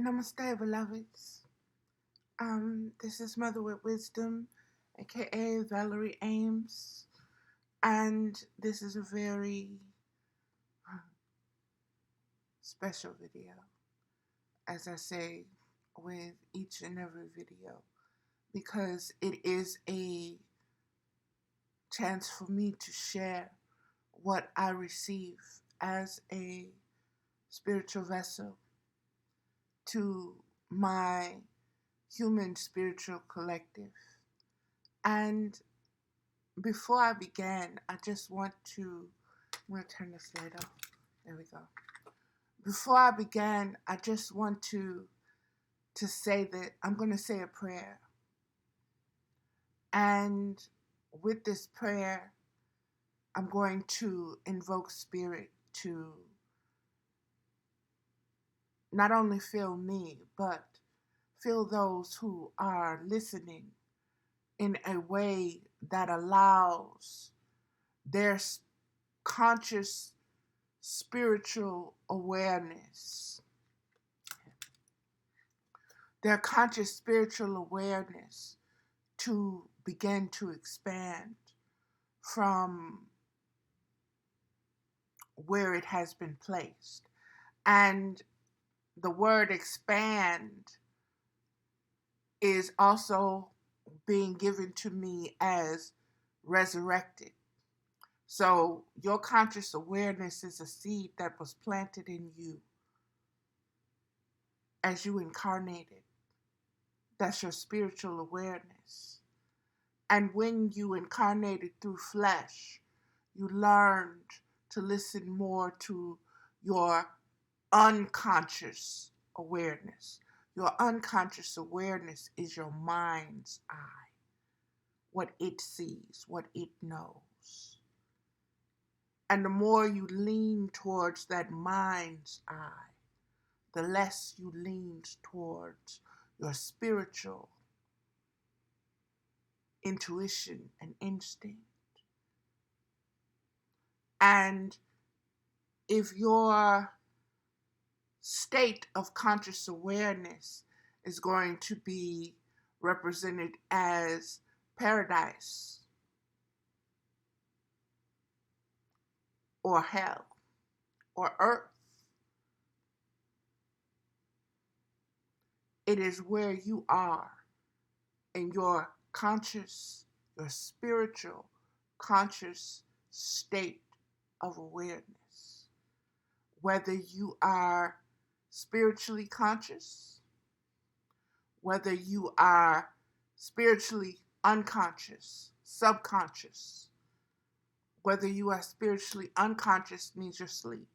Namaste, beloveds. This is Mother with Wisdom, aka Valerie Ames, and this is a very special video, as I say with each and every video, because it is a chance for me to share what I receive as a spiritual vessel to my human spiritual collective. And before I begin, I just want to, I'm going to turn this light off. There we go. Before I begin, I just want to say that I'm going to say a prayer. And with this prayer, I'm going to invoke spirit to not only fill me, but fill those who are listening in a way that allows their conscious spiritual awareness, their conscious spiritual awareness to begin to expand from where it has been placed. And the word expand is also being given to me as resurrected. So your conscious awareness is a seed that was planted in you as you incarnated. That's your spiritual awareness. And when you incarnated through flesh, you learned to listen more to your unconscious awareness. Your unconscious awareness is your mind's eye, what it sees, what it knows. And the more you lean towards that mind's eye, the less you lean towards your spiritual intuition and instinct. And if your state of conscious awareness is going to be represented as paradise or hell or earth, it is where you are in your conscious, your spiritual conscious state of awareness. Whether you are spiritually conscious, whether you are spiritually unconscious, subconscious, whether you are spiritually unconscious means you're asleep.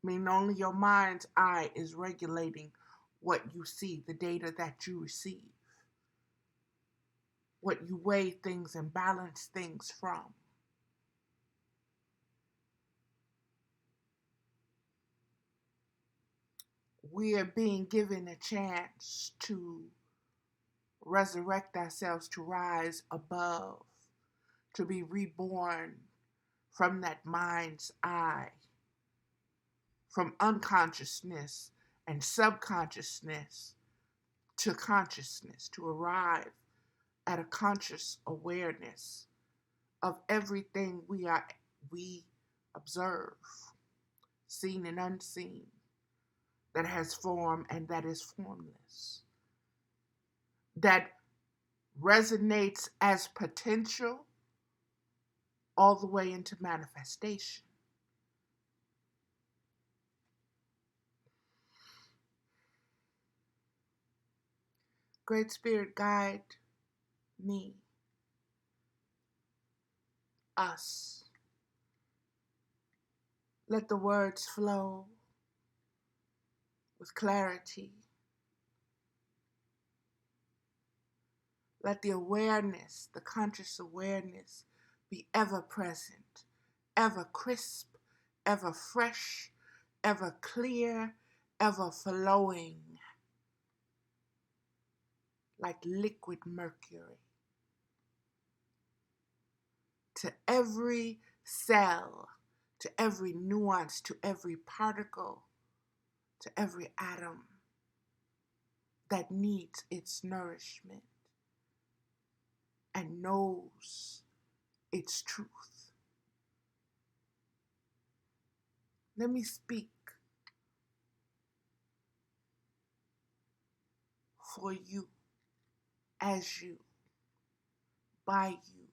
Meaning only your mind's eye is regulating what you see, the data that you receive, what you weigh things and balance things from. We are being given a chance to resurrect ourselves, to rise above, to be reborn from that mind's eye, from unconsciousness and subconsciousness to consciousness, to arrive at a conscious awareness of everything we observe, seen and unseen, that has form and that is formless, that resonates as potential all the way into manifestation. Great Spirit, guide me, us. Let the words flow with clarity. Let the awareness, the conscious awareness, be ever present, ever crisp, ever fresh, ever clear, ever flowing, like liquid mercury. To every cell, to every nuance, to every particle to every atom that needs its nourishment and knows its truth. Let me speak for you, as you, by you,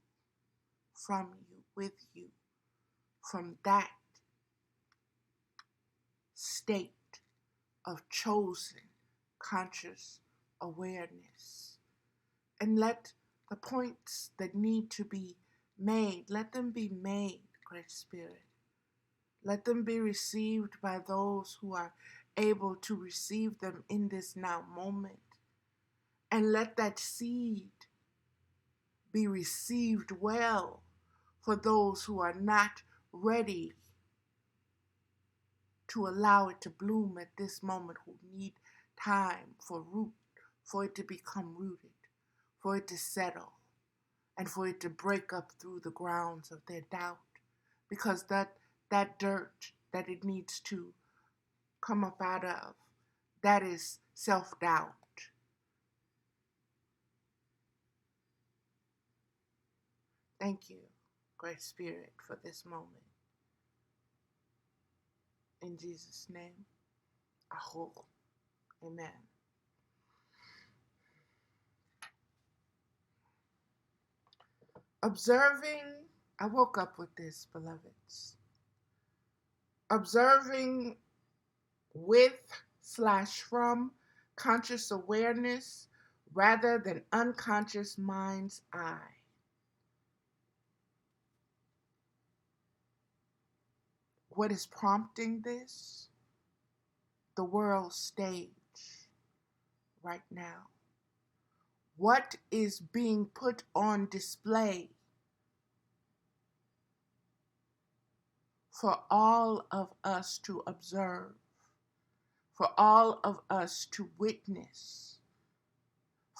from you, with you, from that state of chosen conscious awareness. And let the points that need to be made, let them be made, Great Spirit. Let them be received by those who are able to receive them in this now moment. And let that seed be received well for those who are not ready to allow it to bloom at this moment, who need time for it to become rooted, for it to settle, and for it to break up through the grounds of their doubt. Because that dirt that it needs to come up out of, that is self-doubt. Thank you, Great Spirit, for this moment. In Jesus' name, Aho. Amen. Observing, I woke up with this, beloveds. Observing with/from conscious awareness rather than unconscious mind's eye. What is prompting this? The world stage right now. What is being put on display for all of us to observe, for all of us to witness,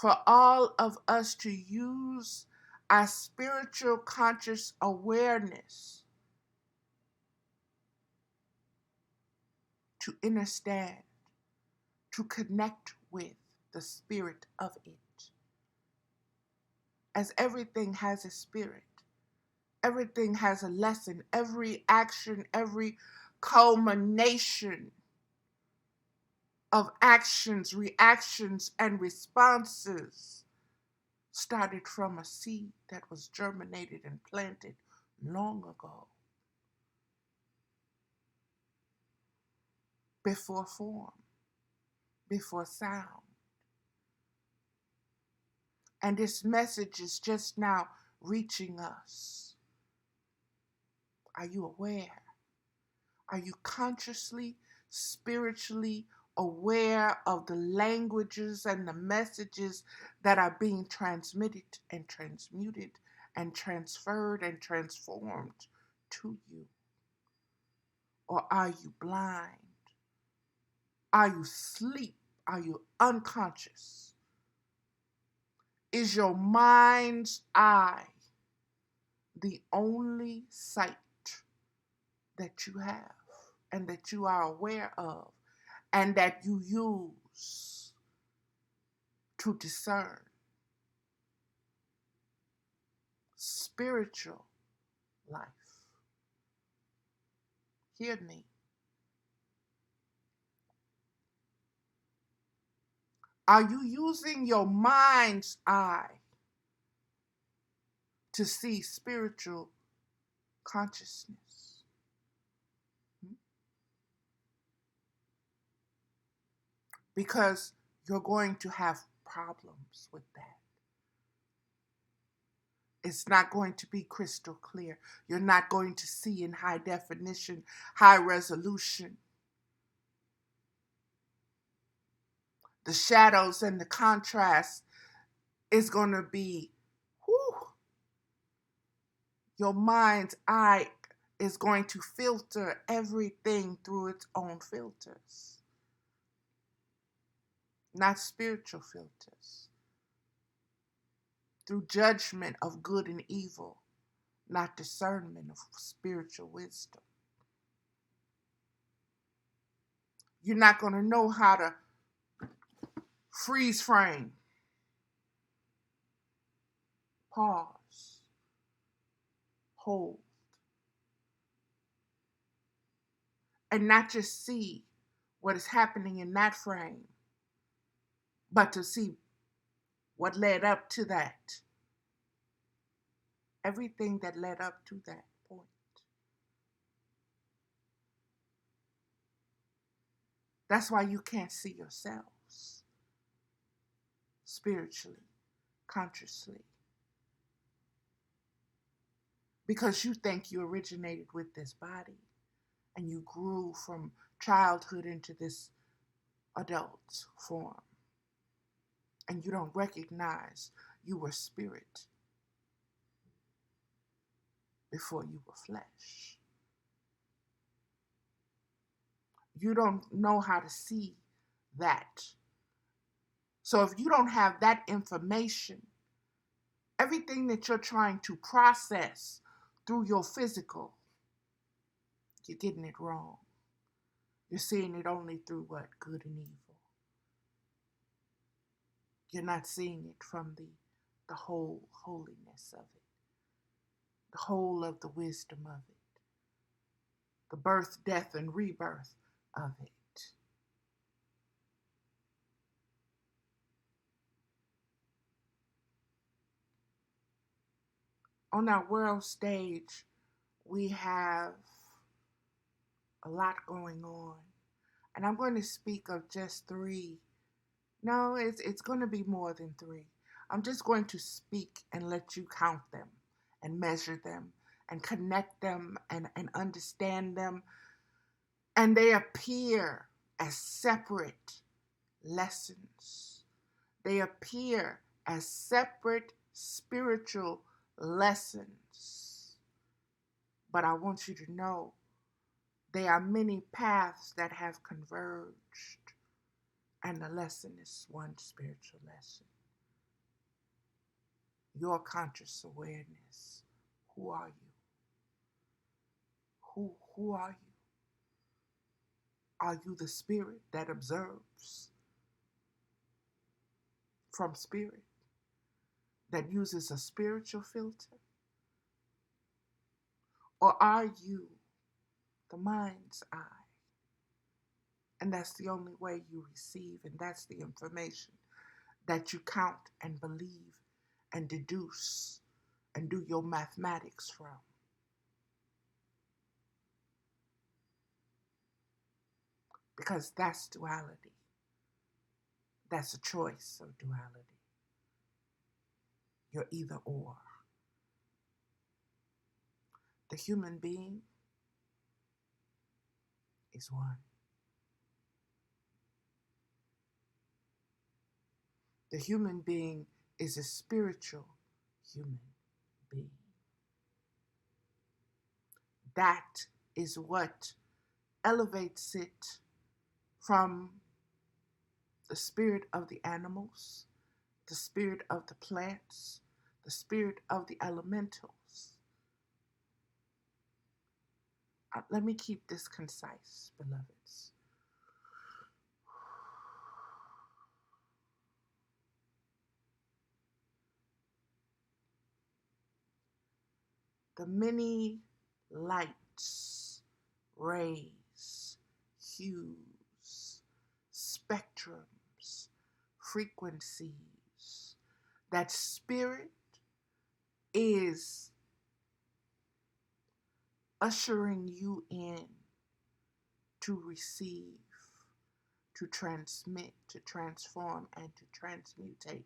for all of us to use our spiritual conscious awareness to understand, to connect with the spirit of it. As everything has a spirit, everything has a lesson, every action, every culmination of actions, reactions, and responses started from a seed that was germinated and planted long ago, before form, before sound. And this message is just now reaching us. Are you aware? Are you consciously, spiritually aware of the languages and the messages that are being transmitted and transmuted and transferred and transformed to you? Or are you blind? Are you asleep? Are you unconscious? Is your mind's eye the only sight that you have and that you are aware of and that you use to discern spiritual life? Hear me. Are you using your mind's eye to see spiritual consciousness? Because you're going to have problems with that. It's not going to be crystal clear. You're not going to see in high definition, high resolution. The shadows and the contrast is going to be, whew, your mind's eye is going to filter everything through its own filters, not spiritual filters. Through judgment of good and evil, not discernment of spiritual wisdom. You're not going to know how to freeze frame, pause, hold, and not just see what is happening in that frame, but to see what led up to that. Everything that led up to that point. That's why you can't see yourselves spiritually, consciously. Because you think you originated with this body and you grew from childhood into this adult form. And you don't recognize you were spirit before you were flesh. You don't know how to see that. So if you don't have that information, everything that you're trying to process through your physical, you're getting it wrong. You're seeing it only through what? Good and evil. You're not seeing it from the whole holiness of it, the whole of the wisdom of it, the birth, death, and rebirth of it. On our world stage, we have a lot going on. And I'm going to speak of just three. No, it's going to be more than three. I'm just going to speak and let you count them and measure them and connect them and understand them. And they appear as separate lessons. They appear as separate spiritual lessons. But I want you to know there are many paths that have converged, and the lesson is one spiritual lesson. Your conscious awareness. Who are you? Who are you? Are you the spirit that observes from spirit, that uses a spiritual filter? Or are you the mind's eye? And that's the only way you receive, and that's the information that you count and believe and deduce and do your mathematics from. Because that's duality. That's a choice of duality. You're either or. The human being is one. The human being is a spiritual human being. That is what elevates it from the spirit of the animals, the spirit of the plants, the spirit of the elementals. Let me keep this concise, beloveds. The many lights, rays, hues, spectrums, frequencies that spirit is ushering you in to receive, to transmit, to transform, and to transmutate.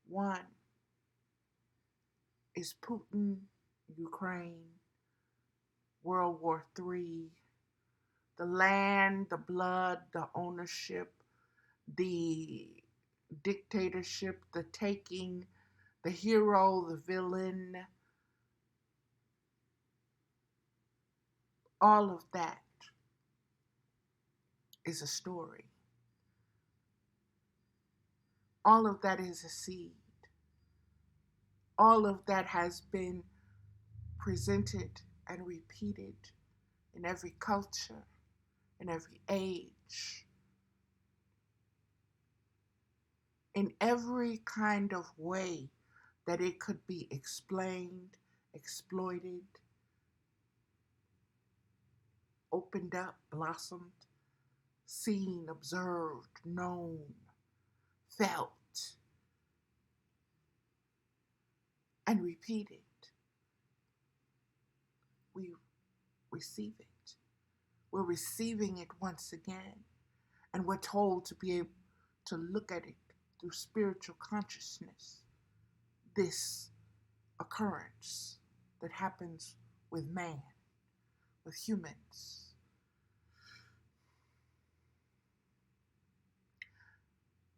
One is Putin, Ukraine, World War III, the land, the blood, the ownership, the dictatorship, the taking, the hero, the villain, all of that is a story. All of that is a seed. All of that has been presented and repeated in every culture, in every age, in every kind of way that it could be explained, exploited, opened up, blossomed, seen, observed, known, felt, and repeated. We receive it. We're receiving it once again. And we're told to be able to look at it through spiritual consciousness. This occurrence that happens with man, with humans.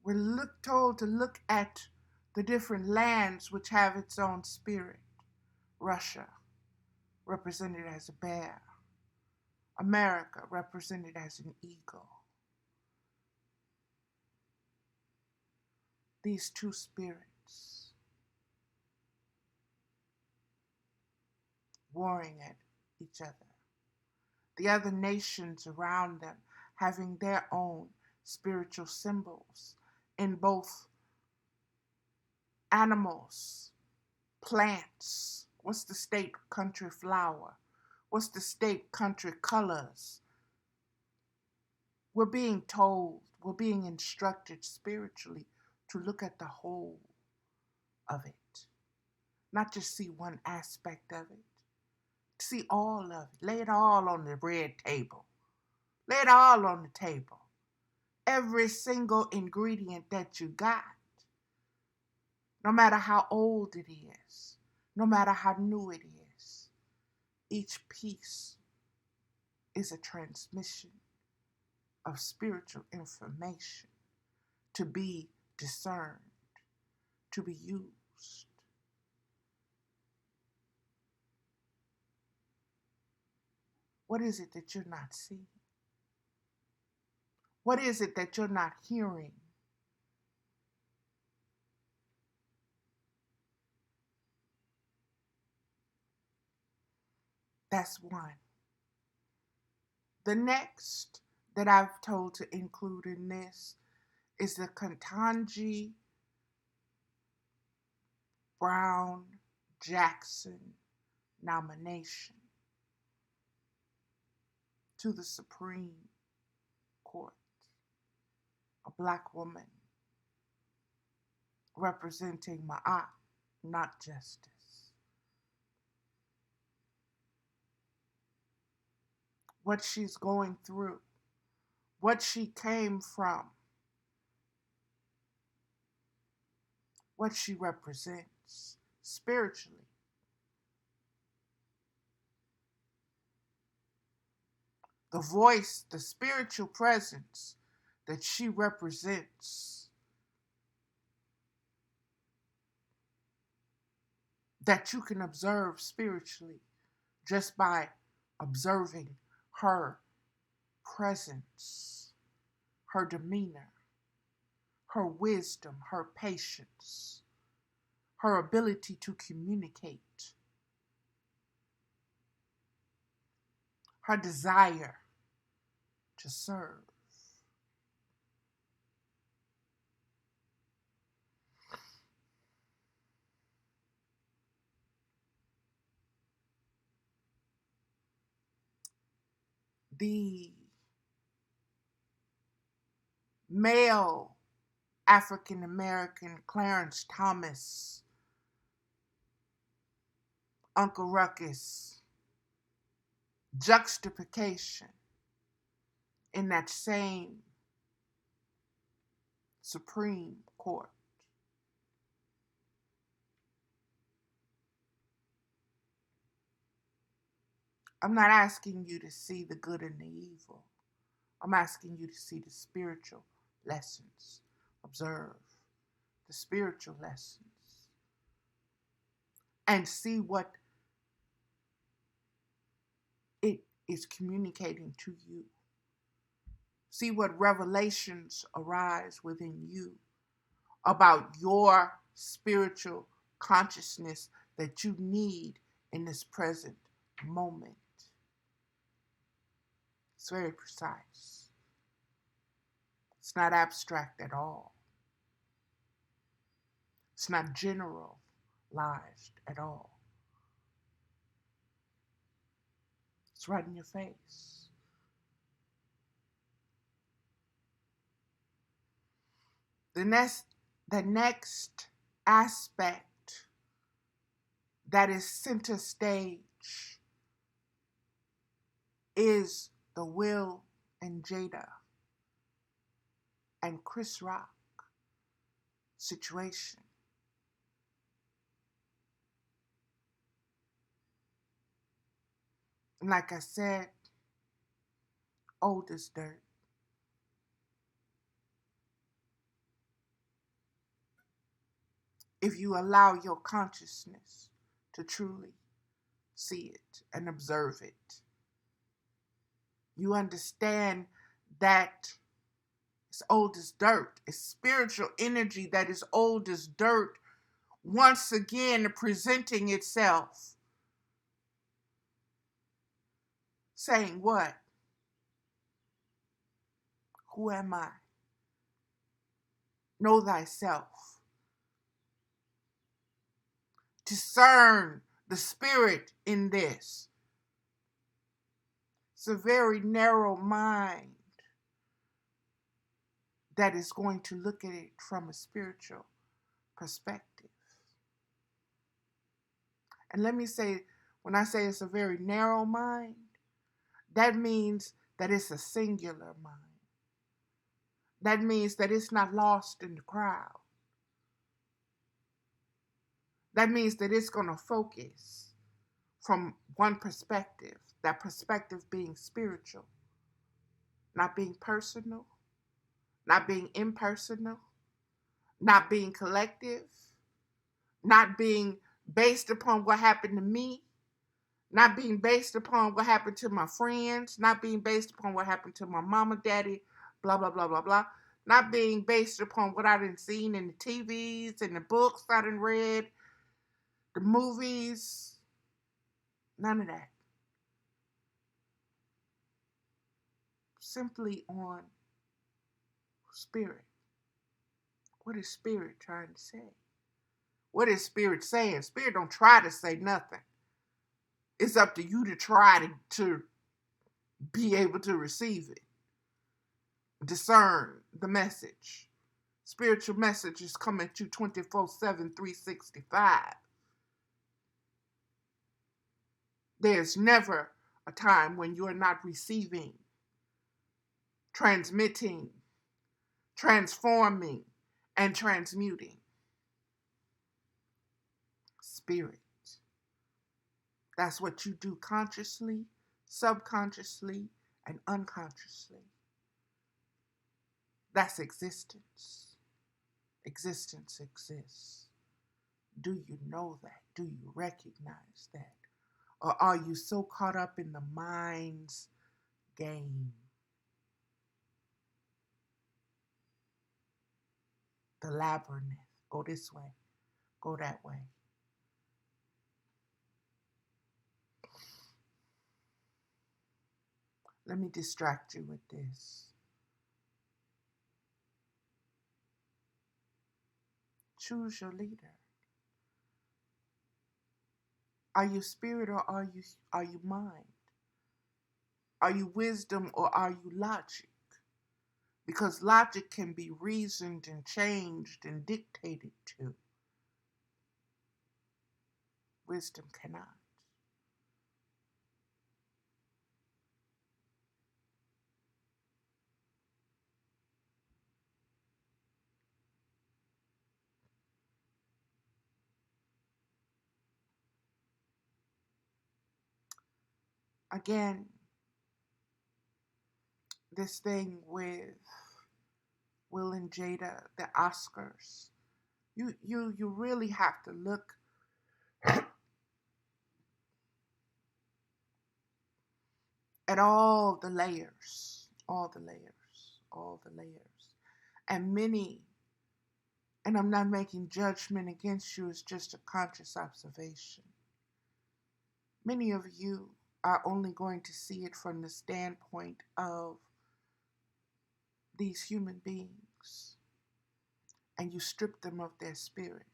We're told to look at the different lands which have its own spirit. Russia, represented as a bear. America, represented as an eagle. These two spirits warring at each other. The other nations around them having their own spiritual symbols in both animals, plants. What's the state country flower? What's the state country colors? We're being told, we're being instructed spiritually to look at the whole of it, not just see one aspect of it. See all of it. Lay it all on the red table. Lay it all on the table. Every single ingredient that you got, no matter how old it is, no matter how new it is, each piece is a transmission of spiritual information to be discerned, to be used. What is it that you're not seeing? What is it that you're not hearing? That's one. The next that I've told to include in this is the Ketanji Brown Jackson nomination to the Supreme Court. A black woman representing Ma'at, not justice. What she's going through, what she came from, what she represents spiritually. The voice, the spiritual presence that she represents, that you can observe spiritually just by observing her presence, her demeanor, her wisdom, her patience, her ability to communicate, her desire to serve. The male African American Clarence Thomas, Uncle Ruckus, juxtaposition in that same Supreme Court. I'm not asking you to see the good and the evil. I'm asking you to see the spiritual lessons. Observe the spiritual lessons. And see what it is communicating to you. See what revelations arise within you about your spiritual consciousness that you need in this present moment. It's very precise. It's not abstract at all. It's not generalized at all. It's right in your face. The next aspect that is center stage is the Will and Jada and Chris Rock situation. And like I said, old as dirt. If you allow your consciousness to truly see it and observe it, you understand that it's old as dirt. It's spiritual energy that is old as dirt, once again presenting itself, saying what? Who am I? Know thyself. Discern the spirit in this. It's a very narrow mind that is going to look at it from a spiritual perspective. And let me say, when I say it's a very narrow mind, that means that it's a singular mind. That means that it's not lost in the crowd. That means that it's going to focus from one perspective, that perspective being spiritual, not being personal, not being impersonal, not being collective, not being based upon what happened to me, not being based upon what happened to my friends, not being based upon what happened to my mama, daddy, blah, blah, blah, blah, blah, not being based upon what I done seen in the TVs and the books I done read, the movies, none of that. Simply on spirit. What is spirit trying to say? What is spirit saying? Spirit don't try to say nothing. It's up to you to try to be able to receive it. Discern the message. Spiritual messages come at you 24/7, 365. There's never a time when you're not receiving, transmitting, transforming, and transmuting. Spirit. That's what you do consciously, subconsciously, and unconsciously. That's existence. Existence exists. Do you know that? Do you recognize that? Or are you so caught up in the mind's game? The labyrinth. Go this way. Go that way. Let me distract you with this. Choose your leader. Are you spirit or are you mind? Are you wisdom or are you logic? Because logic can be reasoned and changed and dictated to. Wisdom cannot. Again, this thing with Will and Jada, the Oscars, you really have to look at all the layers, all the layers, all the layers. And many, and I'm not making judgment against you, it's just a conscious observation. Many of you are only going to see it from the standpoint of these human beings, and you strip them of their spirit.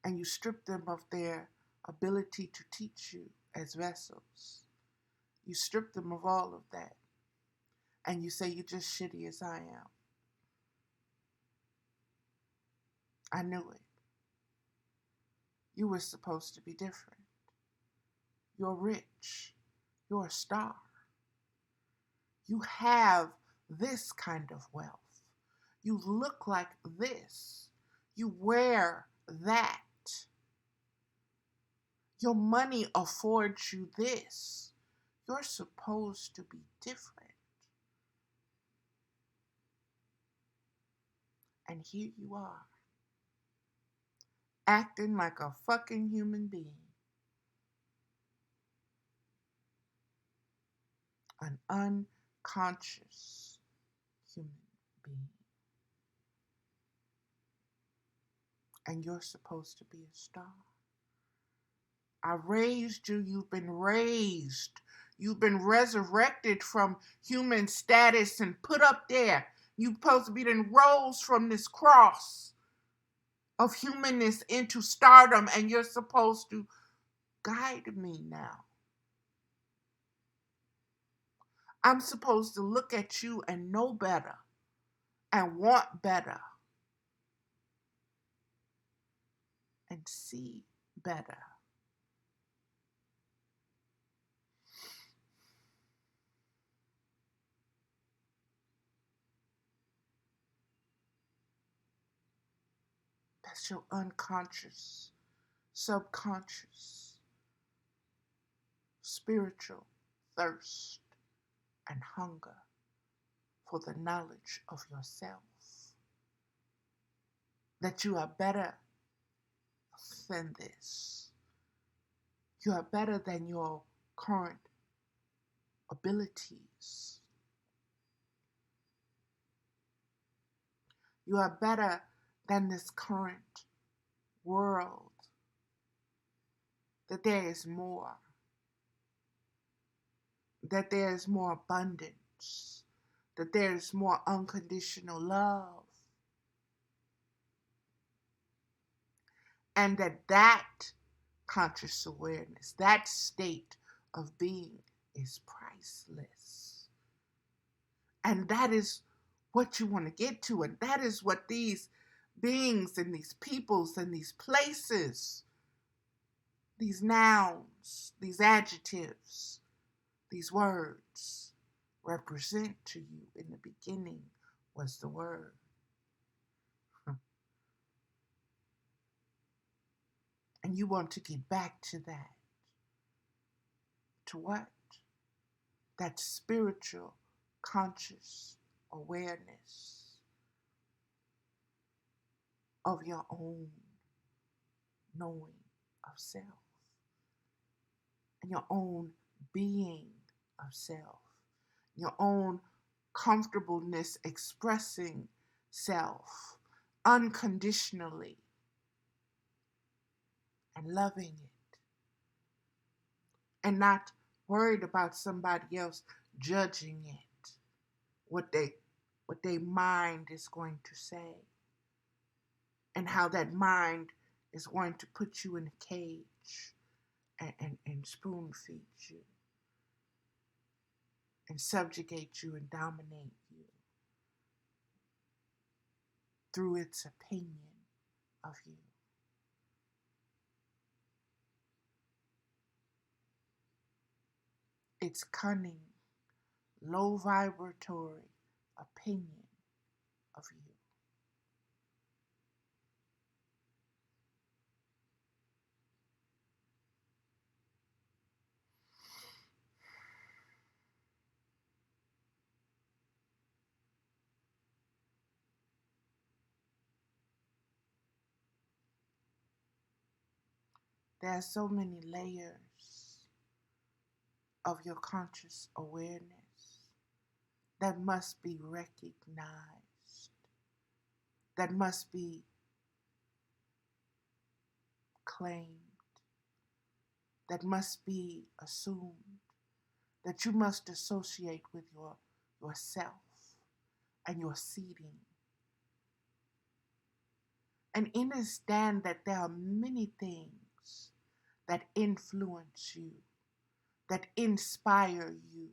and you strip them of their ability to teach you as vessels. You strip them of all of that, and you say, you're just shitty as I am. I knew it. You were supposed to be different. You're rich. You're a star. You have this kind of wealth. You look like this. You wear that. Your money affords you this. You're supposed to be different. And here you are, acting like a fucking human being. An unconscious human being. And you're supposed to be a star. I raised you. You've been raised. You've been resurrected from human status and put up there. You're supposed to be then rose from this cross of humanness into stardom, and you're supposed to guide me now. I'm supposed to look at you and know better and want better and see better. That's your unconscious, subconscious, spiritual thirst and hunger for the knowledge of yourself. That you are better than this. You are better than your current abilities. You are better than this current world. That there is more. That there is more abundance. That there is more unconditional love. And that conscious awareness, that state of being is priceless. And that is what you want to get to. And that is what these beings and these peoples and these places, these nouns, these adjectives, these words represent to you. In the beginning was the Word. And you want to get back to that. To what? That spiritual, conscious awareness of your own knowing of self and your own being of self, your own comfortableness expressing self unconditionally and loving it and not worried about somebody else judging it, what their mind is going to say, and how that mind is going to put you in a cage and spoon feed you and subjugate you and dominate you through its opinion of you. Its cunning, low vibratory opinion of you. There are so many layers of your conscious awareness that must be recognized, that must be claimed, that must be assumed, that you must associate with yourself and your seeding and understand that there are many things that influence you, that inspire you,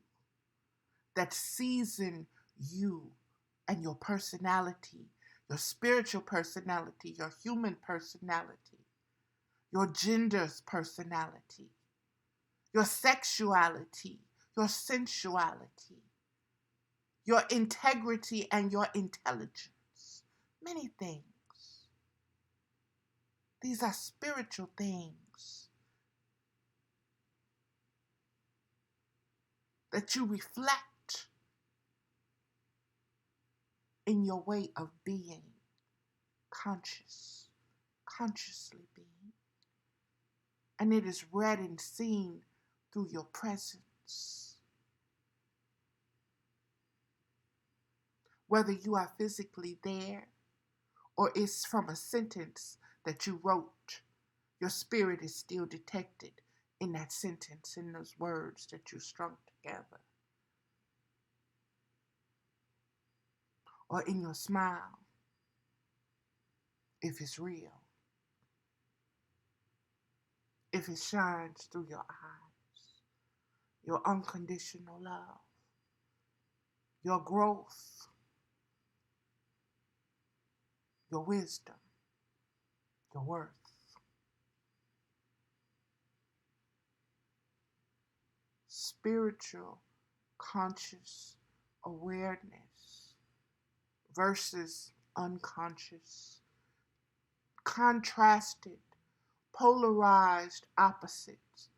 that season you and your personality, your spiritual personality, your human personality, your gender's personality, your sexuality, your sensuality, your integrity, and your intelligence. Many things. These are spiritual things that you reflect in your way of being conscious, consciously being. And it is read and seen through your presence. Whether you are physically there or it's from a sentence that you wrote, your spirit is still detected in that sentence, in those words that you strung together. Or in your smile, if it's real. If it shines through your eyes, your unconditional love, your growth, your wisdom, your worth. Spiritual conscious awareness versus unconscious, contrasted, polarized opposites,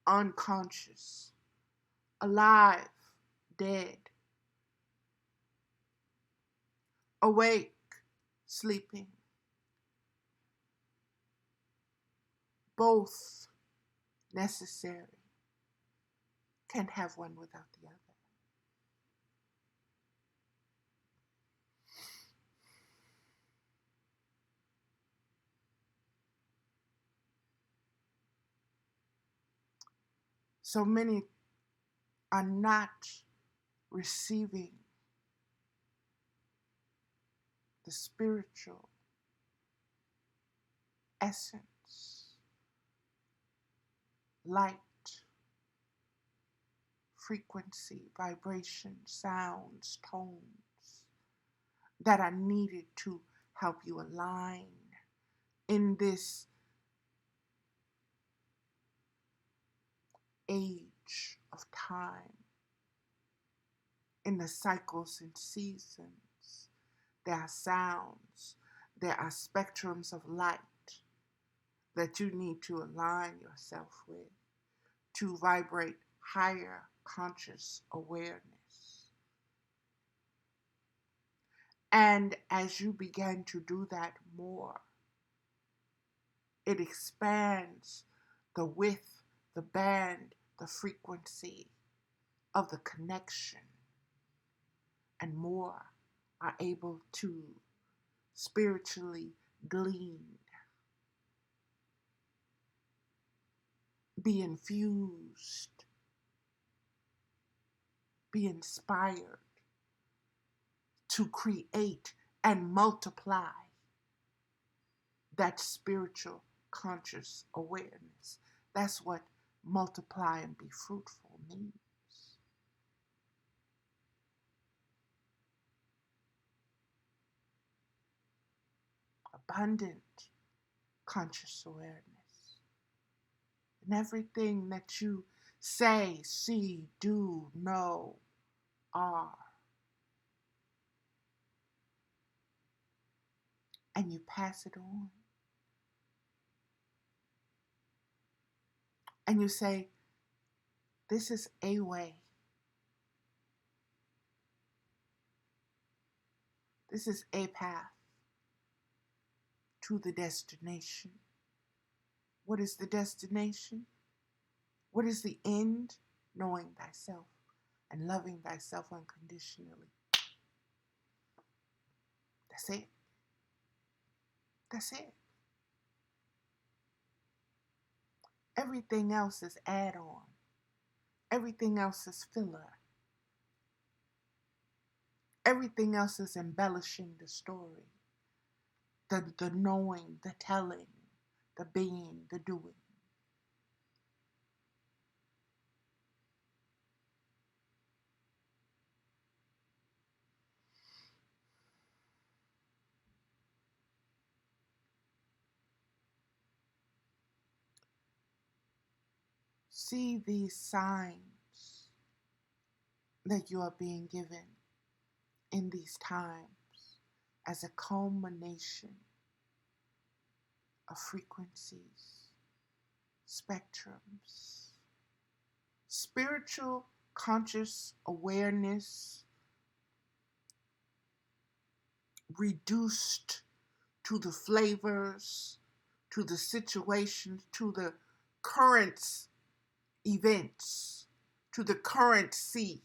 unconscious, alive, dead, awake, sleeping, both necessary. Can't have one without the other. So many are not receiving the spiritual essence, light, frequency, vibration, sounds, tones that are needed to help you align in this age of time, in the cycles and seasons. There are sounds, there are spectrums of light that you need to align yourself with to vibrate higher conscious awareness. And as you begin to do that more, it expands the width, the band, the frequency of the connection, and more are able to spiritually glean, be infused, be inspired to create and multiply that spiritual conscious awareness. That's what multiply and be fruitful means. Abundant conscious awareness. And everything that you say, see, do, know, are. And you pass it on. And you say, this is a way. This is a path to the destination. What is the destination? What is the end? Knowing thyself and loving thyself unconditionally. That's it. That's it. Everything else is add-on. Everything else is filler. Everything else is embellishing the story. the knowing, the telling, the being, the doing. See these signs that you are being given in these times as a culmination of frequencies, spectrums, spiritual conscious awareness reduced to the flavors, to the situations, to the current events, to the currency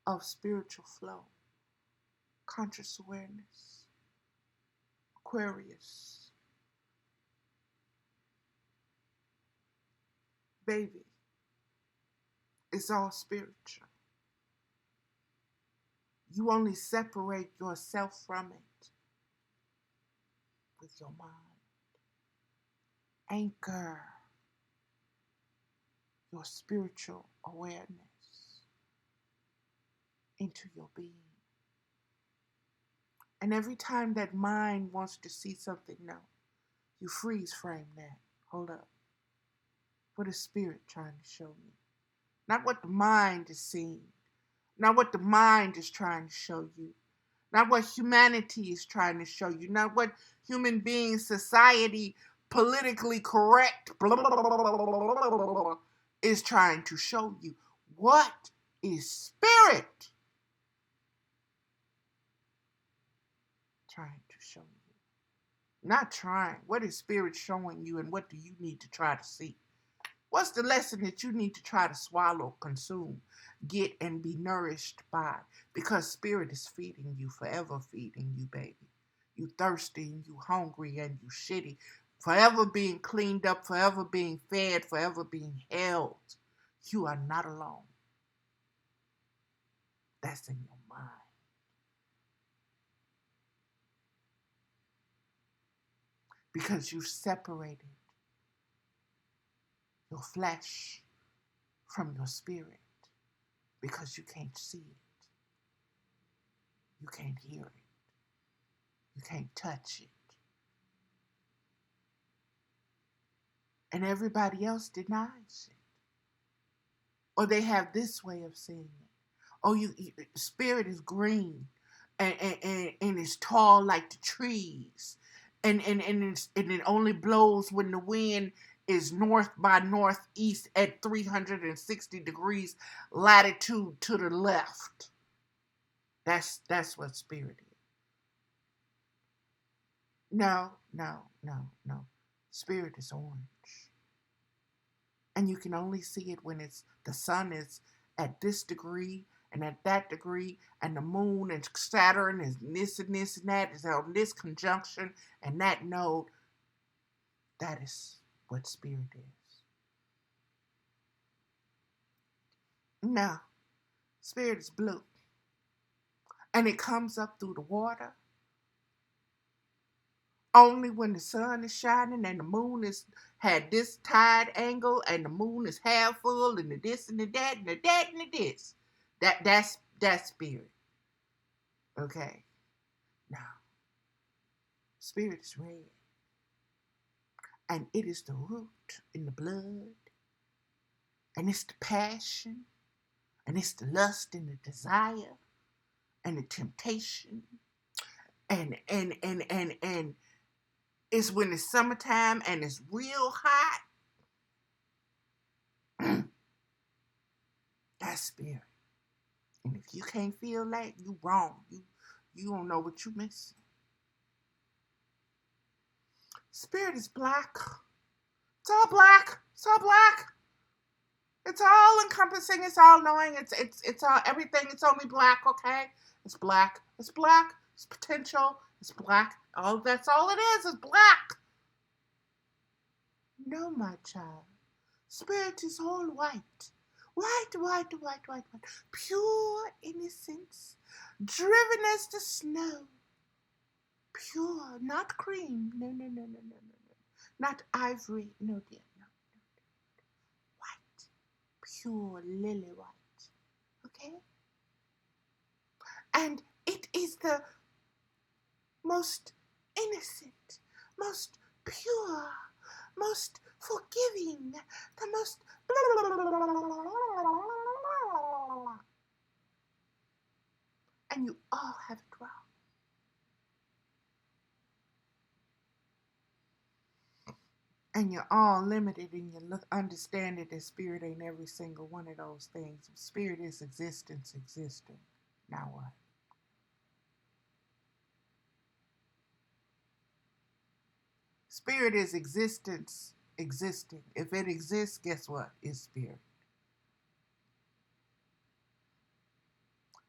of spiritual flow, conscious awareness, Aquarius, baby, it's all spiritual. You only separate yourself from it with your mind. Anchor your spiritual awareness into your being. And every time that mind wants to see something new, you freeze frame that. Hold up. What is spirit trying to show me? Not what the mind is seeing. Not what the mind is trying to show you. Not what humanity is trying to show you. Not what human beings, society, politically correct, blah, blah, blah, blah, blah, blah, blah, is trying to show you. What is spirit trying to show you? Not trying. What is spirit showing you, and what do you need to try to see? What's the lesson that you need to try to swallow, consume, get, and be nourished by? Because spirit is feeding you, forever feeding you, baby. You thirsty and you hungry and you shitty. Forever being cleaned up, forever being fed, forever being held. You are not alone. That's in your mind. Because you separated your flesh from your spirit. Because you can't see it. You can't hear it. You can't touch it. And everybody else denies it. Or they have this way of seeing it. Oh, spirit is green and it's tall like the trees. And it only blows when the wind is north by northeast at 360 degrees latitude to the left. That's what spirit is. No. Spirit is orange. And you can only see it when the sun is at this degree and at that degree, and the moon and Saturn is this and this and that is on this conjunction and that node. That is what spirit is. No, spirit is blue. And it comes up through the water only when the sun is shining and the moon is had this tide angle and the moon is half full and the this and the that and the that and the this. That's spirit. Okay. Now, spirit is red. And it is the root in the blood. And it's the passion. And it's the lust and the desire. And the temptation. And it's when it's summertime and it's real hot. That's spirit. And if you can't feel that, you wrong. You don't know what you missing. Spirit is black. It's all black. It's all black. It's all encompassing. It's all knowing. It's all everything. It's only black. Okay. It's black. It's black. It's potential. It's black. Oh, that's all it is. It's black. No, my child. Spirit is all white. White, white, white, white, white. Pure innocence, driven as the snow. Pure, not cream. No, no, no, no, no, no, no. Not ivory. No, dear, no. White. Pure lily white. Okay? And it is the most innocent, most pure, most forgiving, the most and you all have it wrong. And you're all limited and you understand that the spirit ain't every single one of those things. Spirit is existence existing. Now what? Spirit is existence existing. If it exists, guess what? It's spirit.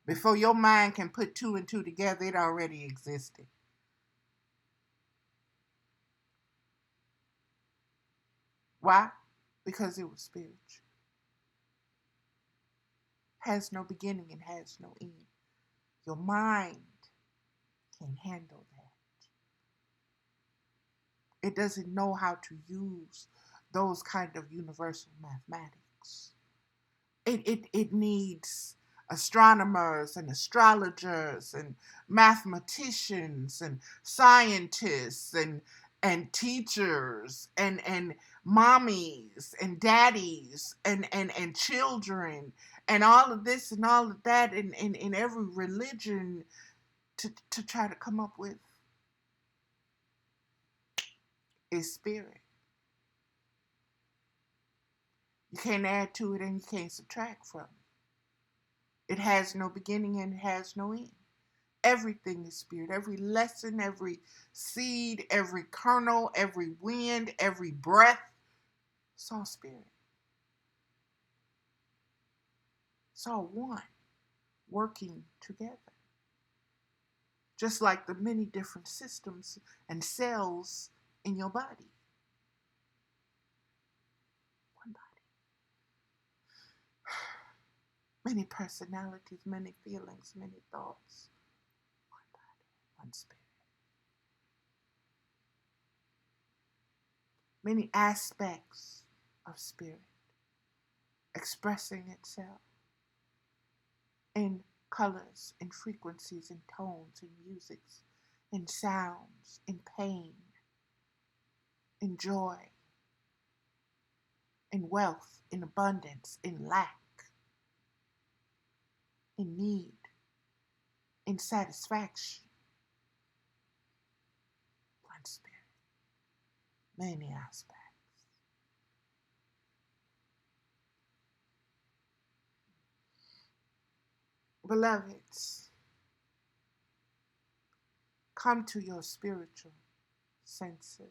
Before your mind can put two and two together, it already existed. Why? Because it was spiritual. Has no beginning and has no end. Your mind can handle that. It doesn't know how to use those kind of universal mathematics. It needs astronomers and astrologers and mathematicians and scientists and teachers and mommies and daddies and children and all of this and all of that in every religion to try to come up with a spirit. You can't add to it and you can't subtract from it. It has no beginning and it has no end. Everything is spirit. Every lesson, every seed, every kernel, every wind, every breath, it's all spirit. It's all one, working together. Just like the many different systems and cells in your body. One body. Many personalities, many feelings, many thoughts. One body, one spirit. Many aspects of spirit expressing itself in colors, in frequencies, in tones, in musics, in sounds, in pain, in joy, in wealth, in abundance, in lack, in need, in satisfaction. One spirit, many aspects. Beloveds, come to your spiritual senses.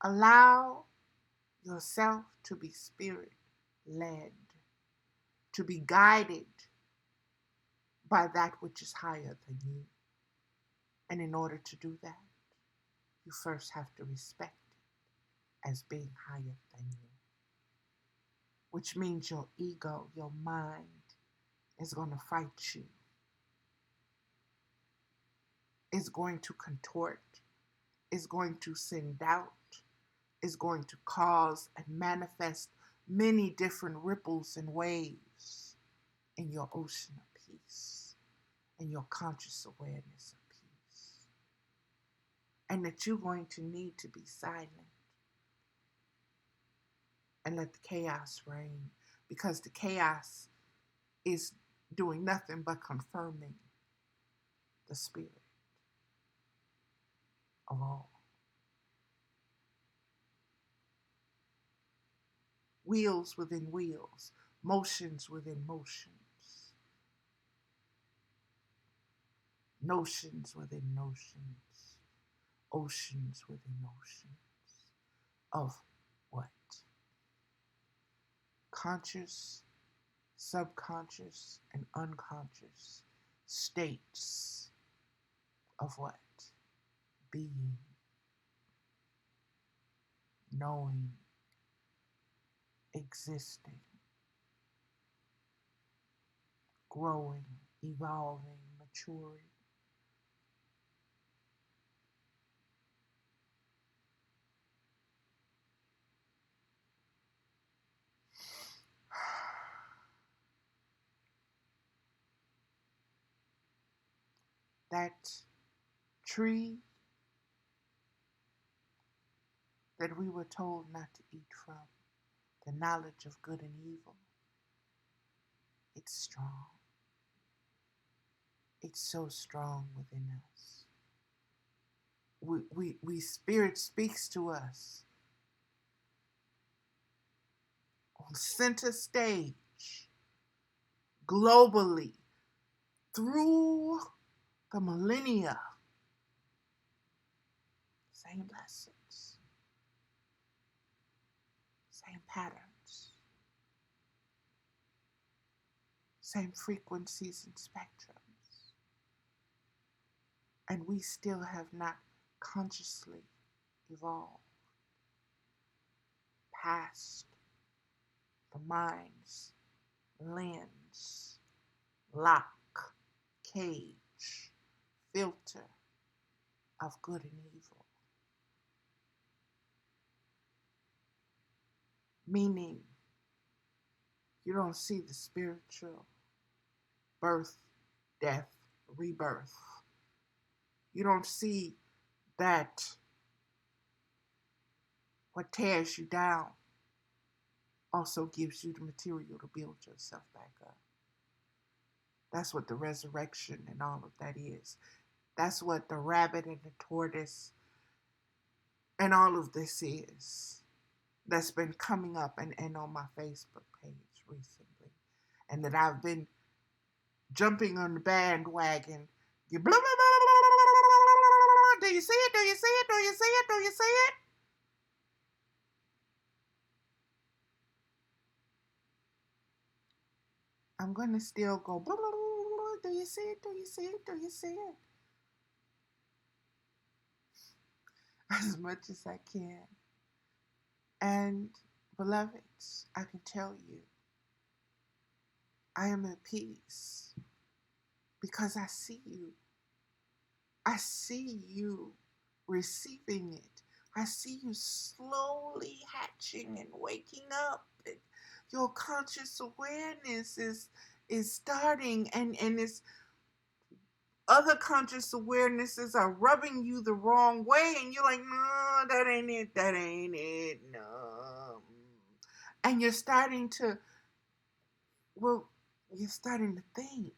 Allow yourself to be spirit-led, to be guided by that which is higher than you. And in order to do that, you first have to respect it as being higher than you. Which means your ego, your mind, is going to fight you. Is going to contort, is going to send doubt, is going to cause and manifest many different ripples and waves in your ocean of peace, in your conscious awareness of peace. And that you're going to need to be silent and let the chaos reign, because the chaos is doing nothing but confirming the spirit of all. Wheels within wheels, motions within motions, notions within notions, oceans within oceans of what? Conscious, subconscious, and unconscious states of what? Being, knowing, existing, growing, evolving, maturing. That tree that we were told not to eat from, the knowledge of good and evil, it's strong. It's so strong within us. Spirit speaks to us on center stage, globally, through the millennia. Same lessons, same patterns, same frequencies and spectrums. And we still have not consciously evolved past the mind's lens, lock, cage, filter of good and evil. Meaning, you don't see the spiritual birth, death, rebirth. You don't see that what tears you down also gives you the material to build yourself back up. That's what the resurrection and all of that is. That's what the rabbit and the tortoise and all of this is. That's been coming up and on my Facebook page recently. And that I've been jumping on the bandwagon. You blah, blah, blah, blah, blah, blah, blah, blah. Do you see it? Do you see it? Do you see it? Do you see it? I'm going to still go blah, blah, blah, blah. Do you see it? Do you see it? Do you see it? As much as I can. And beloveds, I can tell you, I am at peace because I see you. I see you receiving it. I see you slowly hatching and waking up. And your conscious awareness is starting, and it's other conscious awarenesses are rubbing you the wrong way, and you're like, no, that ain't it, no. And you're starting to, you're starting to think.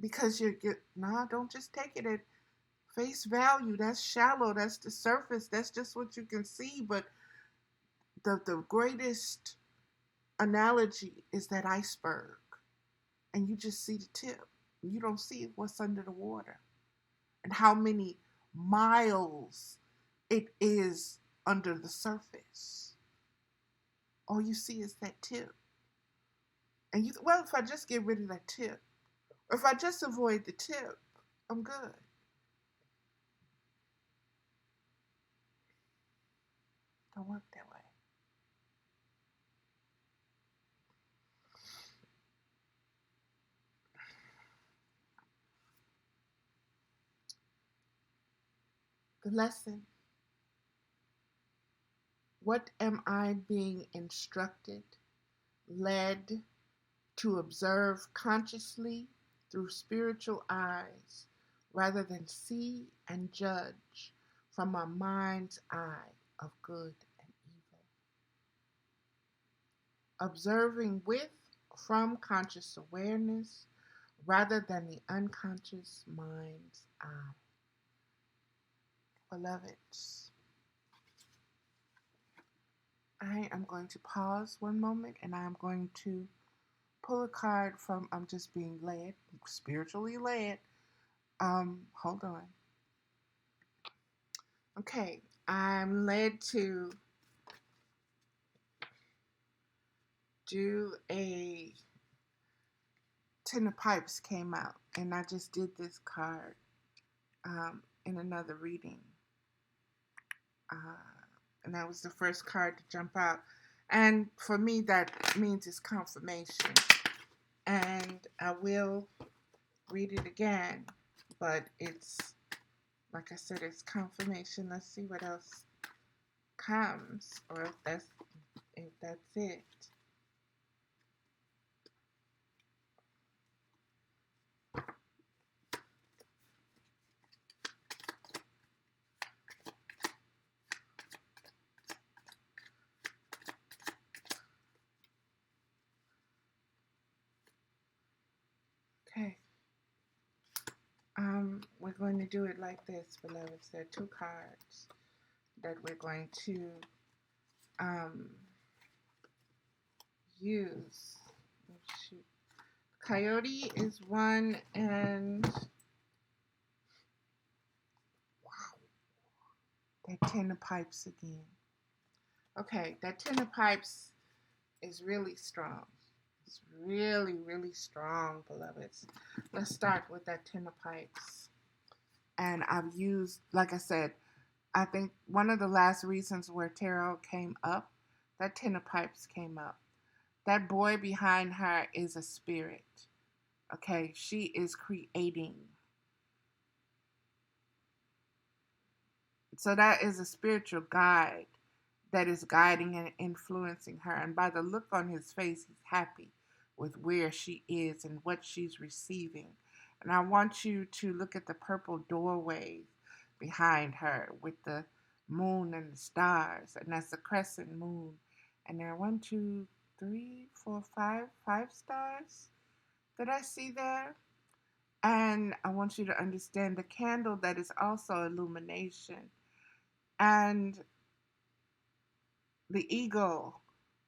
Because no, don't just take it at face value. That's shallow, that's the surface, that's just what you can see. But the greatest analogy is that iceberg. And you just see the tip. You don't see what's under the water and how many miles it is under the surface. All you see is that tip. And if I just get rid of that tip, or if I just avoid the tip, I'm good. Don't work that way. The lesson. What am I being instructed, led to observe consciously through spiritual eyes, rather than see and judge from my mind's eye of good and evil? Observing from conscious awareness, rather than the unconscious mind's eye. Beloveds, I am going to pause one moment, and I'm going to pull a card from, I'm just being led, spiritually led. Hold on. Okay, I'm led to do a Ten of Pipes came out, and I just did this card in another reading. And that was the first card to jump out. And for me, that means it's confirmation. And I will read it again, but it's, like I said, it's confirmation. Let's see what else comes, or if that's it. Okay. We're going to do it like this, beloveds. There are two cards that we're going to use. Shoot. Coyote is one, and wow, that Ten of Pipes again. Okay, that Ten of Pipes is really strong. It's really, really strong, beloveds. Let's start with that Ten of Pipes. And I've used, like I said, I think one of the last reasons where tarot came up, that Ten of Pipes came up. That boy behind her is a spirit. Okay, she is creating. So that is a spiritual guide that is guiding and influencing her. And by the look on his face, he's happy with where she is and what she's receiving. And I want you to look at the purple doorway behind her with the moon and the stars. And that's the crescent moon. And there are 1, 2, 3, 4, 5 stars that I see there. And I want you to understand the candle that is also illumination. And the eagle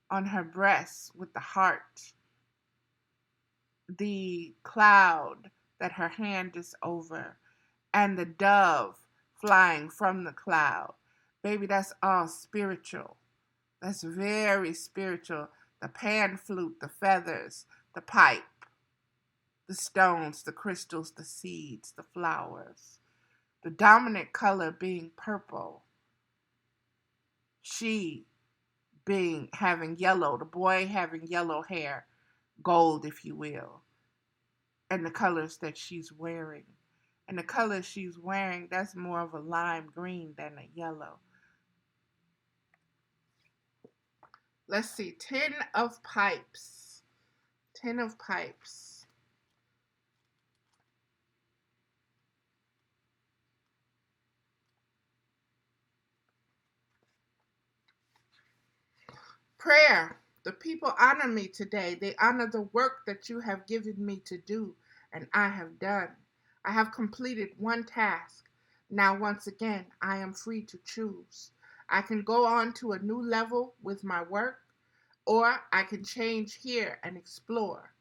on her breast with the heart, the cloud that her hand is over, and the dove flying from the cloud. Baby, that's all spiritual. That's very spiritual. The pan flute, the feathers, the pipe, the stones, the crystals, the seeds, the flowers. The dominant color being purple. She having yellow, the boy having yellow hair, gold, if you will, and the colors that she's wearing. And the color she's wearing, that's more of a lime green than a yellow. Let's see, Ten of Pipes. Ten of Pipes. Prayer. The people honor me today. They honor the work that you have given me to do, and I have done. I have completed one task. Now, once again, I am free to choose. I can go on to a new level with my work, or I can change here and explore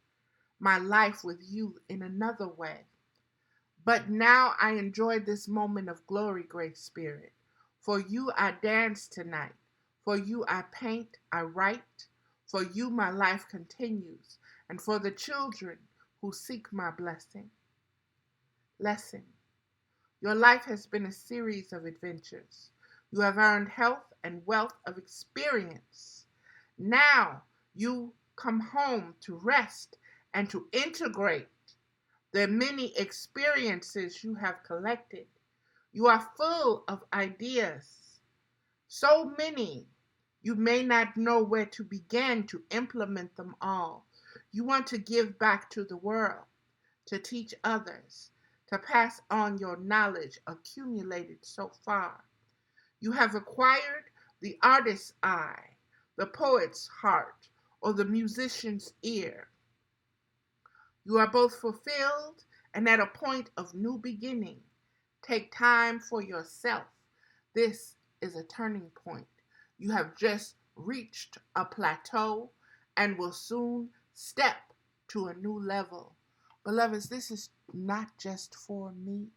my life with you in another way. But now I enjoy this moment of glory, Great Spirit. For you I dance tonight. For you I paint, I write. For you my life continues. And for the children who seek my blessing. Lesson. Your life has been a series of adventures. You have earned health and wealth of experience. Now you come home to rest and to integrate the many experiences you have collected. You are full of ideas, so many you may not know where to begin to implement them all. You want to give back to the world, to teach others, to pass on your knowledge accumulated so far. You have acquired the artist's eye, the poet's heart, or the musician's ear. You are both fulfilled and at a point of new beginning. Take time for yourself. This is a turning point. You have just reached a plateau and will soon step to a new level. Beloveds, this is not just for me.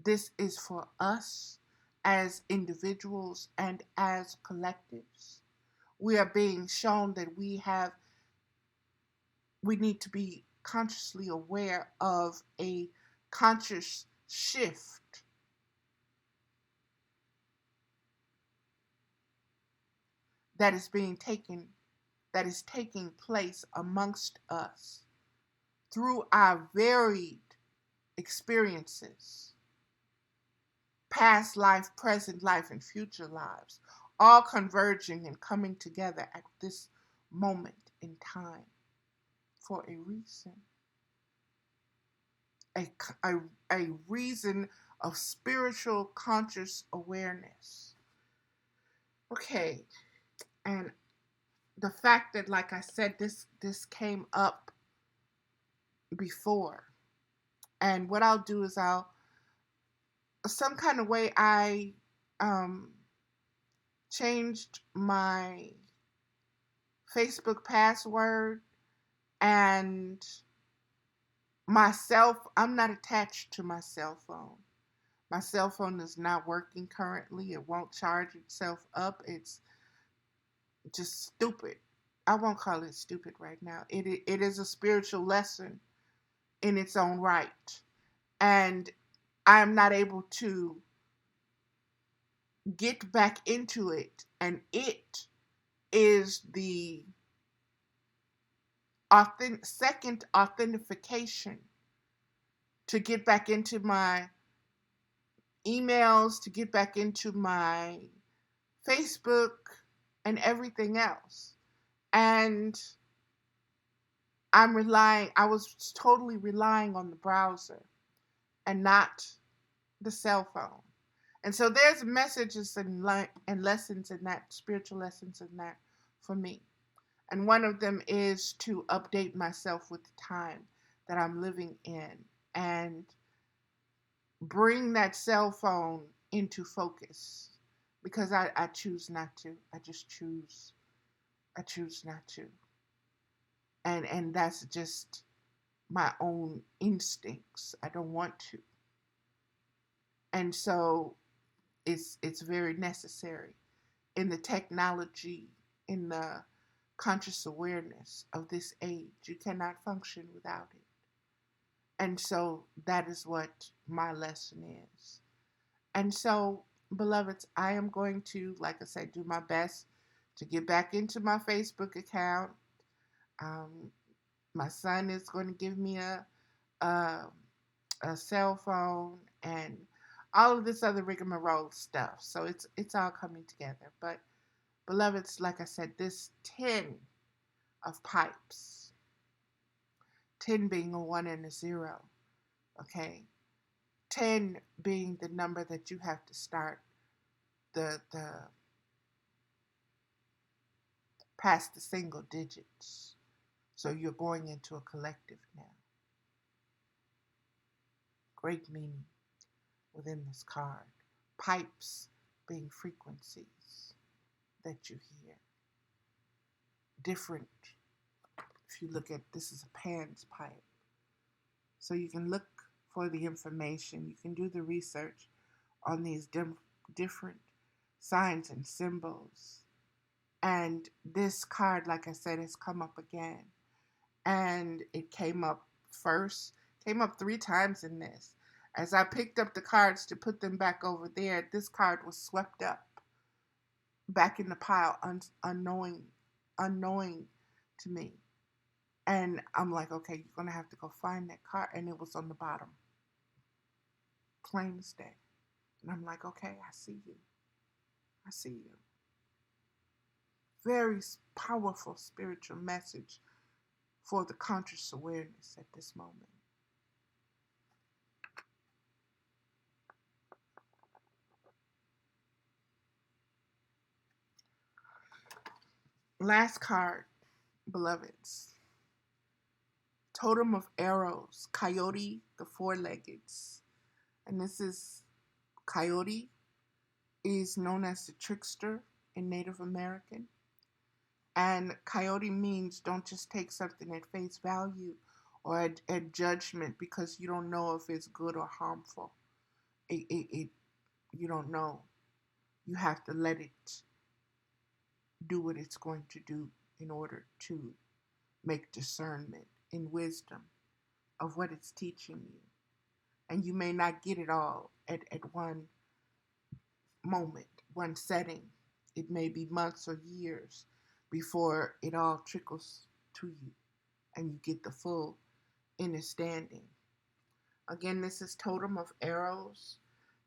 This is for us as individuals and as collectives. We are being shown that we need to be consciously aware of a conscious shift. that is being taken, that is taking place amongst us through our varied experiences, past life, present life, and future lives, all converging and coming together at this moment in time for a reason. A, a, a reason of spiritual conscious awareness. Okay, and the fact that, like I said, this came up before, and what I'll do is I'll some kind of way I um, changed my Facebook password, and myself, I'm not attached to my cell phone. My cell phone is not working currently. It won't charge itself up. It's just stupid. I won't call it stupid right now. It is a spiritual lesson in its own right. And I'm not able to get back into it. And it is the second authentication to get back into my emails, to get back into my Facebook and everything else. And I was totally relying on the browser and not the cell phone. And so there's messages and lessons in that, spiritual lessons in that for me. And one of them is to update myself with the time that I'm living in and bring that cell phone into focus, because I choose not to. I choose not to. And that's just my own instincts. I don't want to. And so it's very necessary in the technology, in the conscious awareness of this age. You cannot function without it. And so that is what my lesson is. And so, beloveds, I am going to, like I said, do my best to get back into my Facebook account. Um, my son is going to give me a, a cell phone and all of this other rigmarole stuff. So it's all coming together. But beloveds, like I said, this 10 of pipes, 10 being a 1 and a 0, okay? 10 being the number that you have to start the past the single digits. So you're going into a collective now. Great meaning within this card. Pipes being frequencies that you hear. Different. If you look at, this is a Pan's pipe. So you can look for the information. You can do the research on these different signs and symbols. And this card, like I said, has come up again. And it came up first, came up 3 times in this. As I picked up the cards to put them back over there, this card was swept up back in the pile, unknowing to me. And I'm like, okay, you're going to have to go find that card. And it was on the bottom, plain as day. And I'm like, okay, I see you. I see you. Very powerful spiritual message for the conscious awareness at this moment. Last card, beloveds. Totem of Arrows, Coyote, the four-legged. And this is, Coyote is known as the trickster in Native American. And coyote means don't just take something at face value or at judgment because you don't know if it's good or harmful. You don't know. You have to let it do what it's going to do in order to make discernment and wisdom of what it's teaching you. And you may not get it all at one moment, one setting. It may be months or years before it all trickles to you and you get the full understanding. Again, this is Totem of Arrows,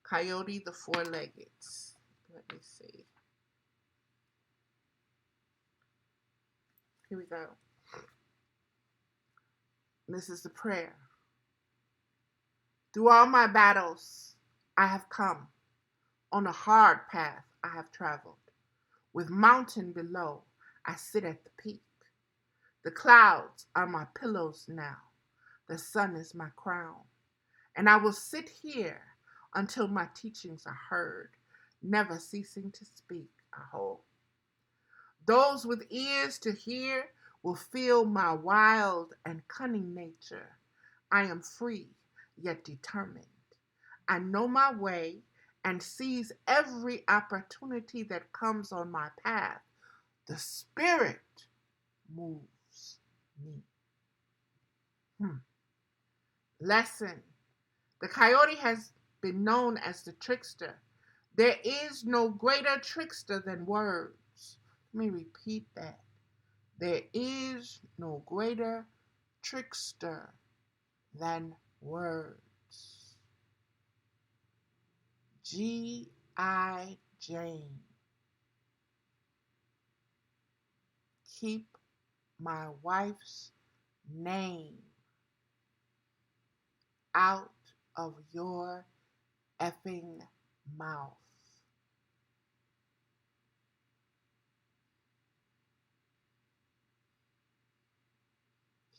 Coyote the Four-Legged. Let me see. Here we go. This is the prayer. Through all my battles, I have come. On a hard path, I have traveled. With mountain below, I sit at the peak. The clouds are my pillows now. The sun is my crown. And I will sit here until my teachings are heard, never ceasing to speak, I hope. Those with ears to hear will feel my wild and cunning nature. I am free, yet determined. I know my way and seize every opportunity that comes on my path. The Spirit moves me. Lesson. The coyote has been known as the trickster. There is no greater trickster than words. Let me repeat that. There is no greater trickster than words. G.I. Jane. Keep my wife's name out of your effing mouth.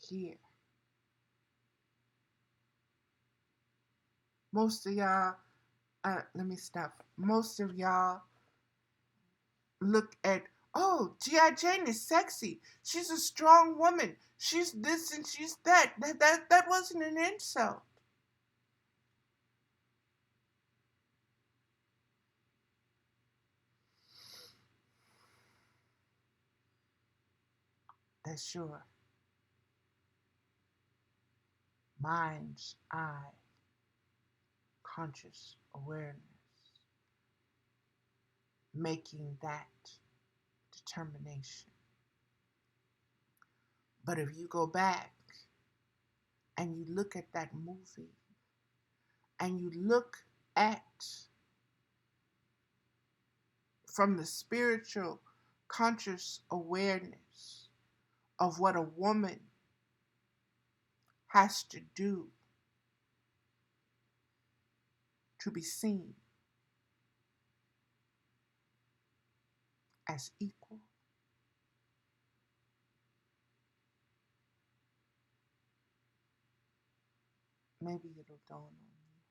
Here. Most of y'all, let me stop. Most of y'all look at, oh, G.I. Jane is sexy. She's a strong woman. She's this and she's that. That wasn't an insult. That's your mind's eye, conscious awareness, making that determination. But if you go back and you look at that movie and you look at from the spiritual conscious awareness of what a woman has to do to be seen as equal, maybe it'll dawn on you.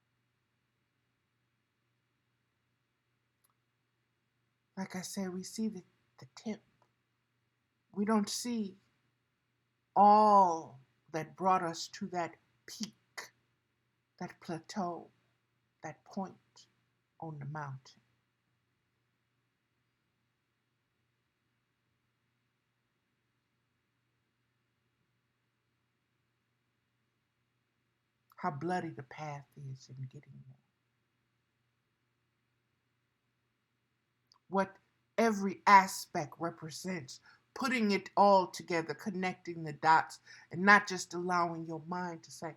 Like I said, we see the tip. We don't see all that brought us to that peak, that plateau, that point on the mountain. How bloody the path is in getting there. What every aspect represents, putting it all together, connecting the dots, and not just allowing your mind to say,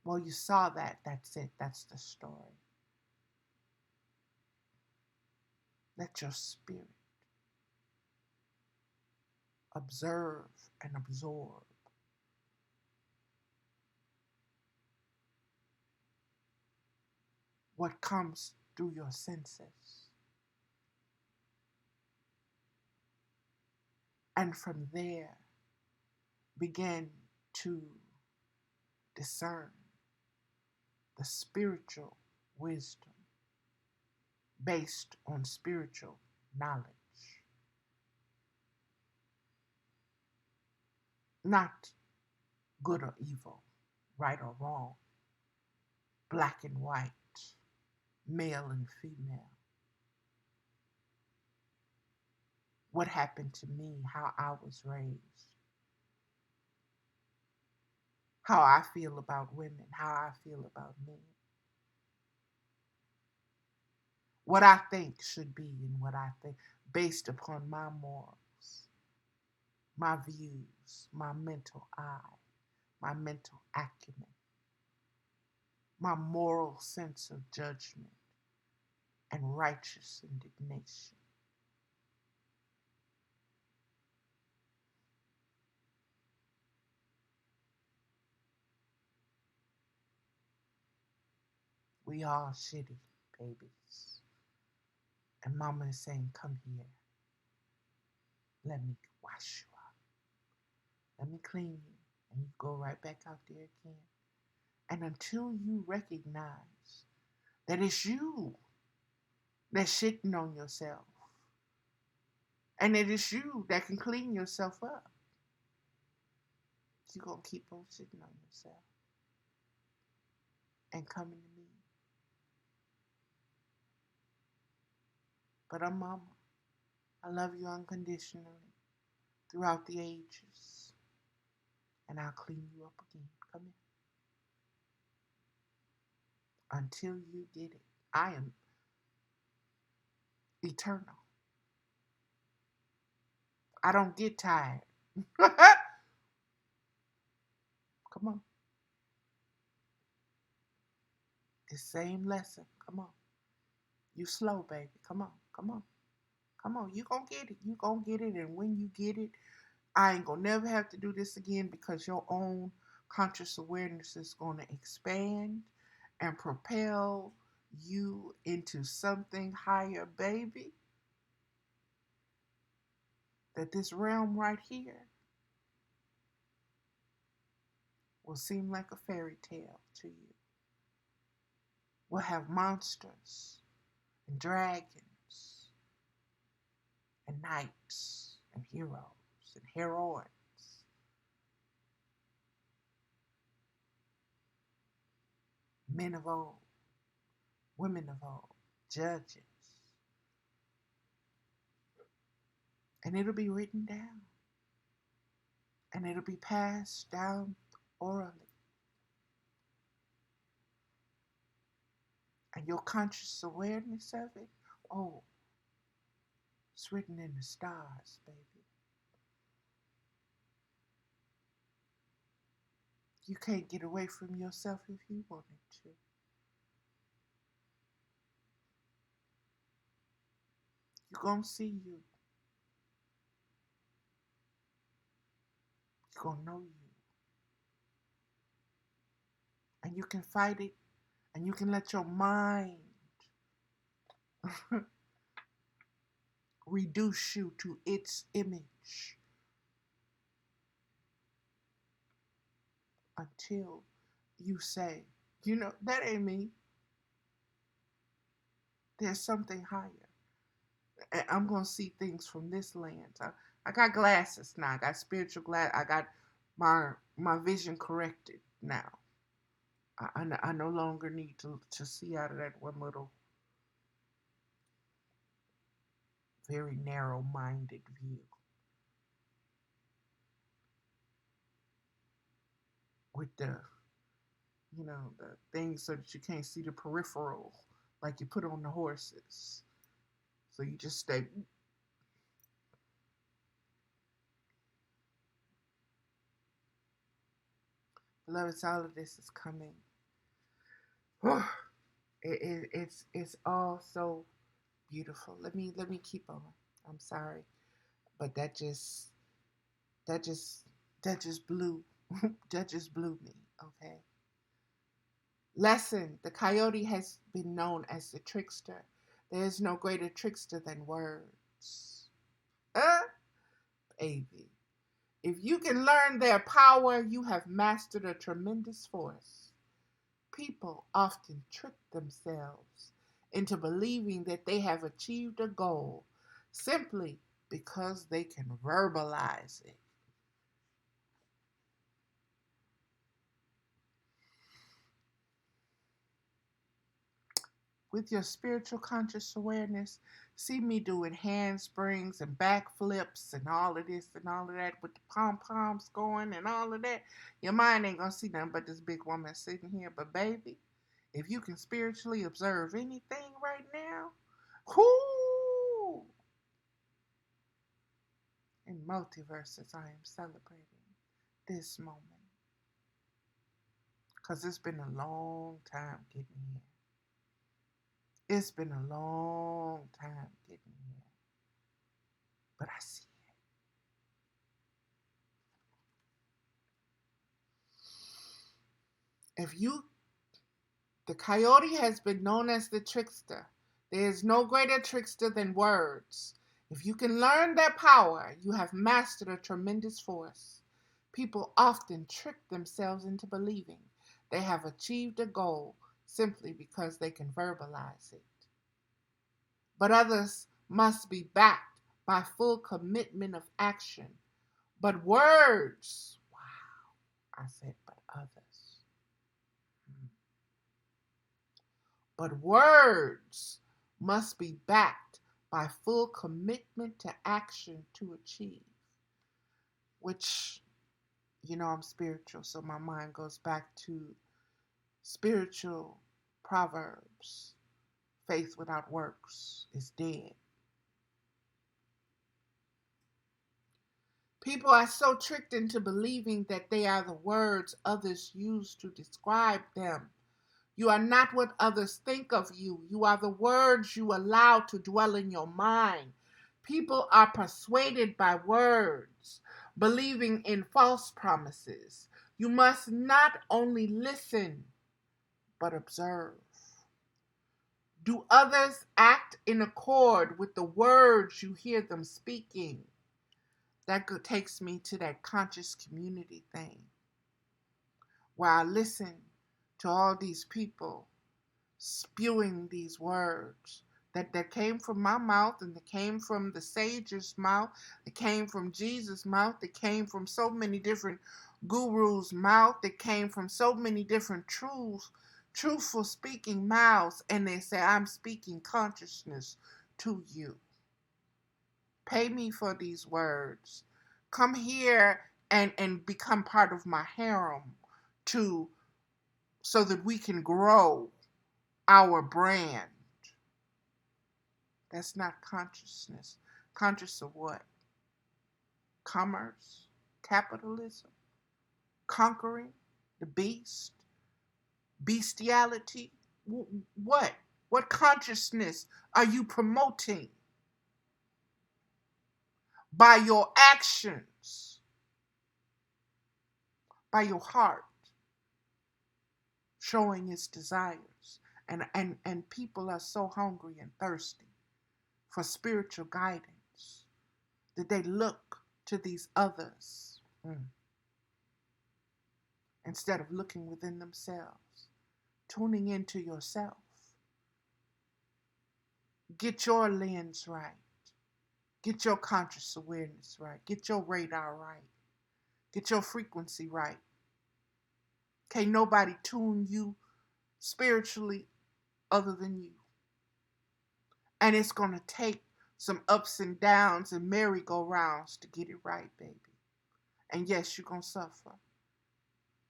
well, you saw that, that's it, that's the story. Let your spirit observe and absorb what comes through your senses. And from there, begin to discern the spiritual wisdom based on spiritual knowledge. Not good or evil, right or wrong, black and white, male and female. What happened to me, how I was raised, how I feel about women, how I feel about men. what I think should be and what I think based upon my morals, my views, my mental eye, my mental acumen, my moral sense of judgment and righteous indignation. We all shitty babies. And mama is saying, come here. Let me wash you up. Let me clean you. And you go right back out there again. And until you recognize that it's you that's shitting on yourself, and it is you that can clean yourself up, you're going to keep on shitting on yourself and coming to me. But I'm mama. I love you unconditionally throughout the ages. And I'll clean you up again. Come here. Until you get it. I am eternal. I don't get tired. Come on. The same lesson. Come on. You slow, baby. Come on. Come on. Come on. You gonna get it. You gonna get it. And when you get it, I ain't gonna never have to do this again because your own conscious awareness is gonna expand and propel you into something higher, baby. That this realm right here will seem like a fairy tale to you. We'll have monsters and dragons and knights and heroes and heroines. Men of old, women of old, judges. And it'll be written down. And it'll be passed down orally. And your conscious awareness of it, oh, it's written in the stars, baby. You can't get away from yourself if you wanted to. You're going to see you. You're going to know you. And you can fight it. And you can let your mind reduce you to its image until you say, you know, that ain't me. There's something higher. And I'm going to see things from this lens. I got glasses now. I got spiritual glass. I got my vision corrected now. I no longer need to see out of that one little very narrow-minded view. With the things so that you can't see the peripheral like you put on the horses. So you just stay. Beloveds, all of this is coming. It's all so beautiful. Let me keep on. I'm sorry, but that just blew that just blew me. Okay. Lesson: the coyote has been known as the trickster. There is no greater trickster than words. Baby. If you can learn their power, you have mastered a tremendous force. People often trick themselves into believing that they have achieved a goal simply because they can verbalize it. With your spiritual conscious awareness, see me doing handsprings and backflips and all of this and all of that with the pom-poms going and all of that. Your mind ain't gonna see nothing but this big woman sitting here. But baby, if you can spiritually observe anything right now, Whoo! In multiverses, I am celebrating this moment because it's been a long time getting here. It's been a long time getting here, but I see it. The coyote has been known as the trickster. There is no greater trickster than words. If you can learn their power, you have mastered a tremendous force. People often trick themselves into believing they have achieved a goal simply because they can verbalize it. But others must be backed by full commitment of action. But words, wow, I said, but others. But words must be backed by full commitment to action to achieve. Which, I'm spiritual, so my mind goes back to spiritual proverbs. Faith without works is dead. People are so tricked into believing that they are the words others use to describe them. You are not what others think of you. You are the words you allow to dwell in your mind. People are persuaded by words, believing in false promises. You must not only listen, but observe. Do others act in accord with the words you hear them speaking? That takes me to that conscious community thing, where I listen to all these people spewing these words that came from my mouth, and that came from the sage's mouth, that came from Jesus' mouth, that came from so many different gurus' mouth, that came from so many different truthful speaking mouths, and they say, I'm speaking consciousness to you. Pay me for these words. Come here and become part of my harem so that we can grow our brand. That's not consciousness. Conscious of what? Commerce? Capitalism? Conquering the beast? Bestiality? What? What consciousness are you promoting? By your actions, by your heart, showing its desires. And people are so hungry and thirsty for spiritual guidance that they look to these others instead of looking within themselves, tuning into yourself. Get your lens right. Get your conscious awareness right. Get your radar right. Get your frequency right. Can't nobody tune you spiritually other than you. And it's going to take some ups and downs and merry-go-rounds to get it right, baby. And yes, you're going to suffer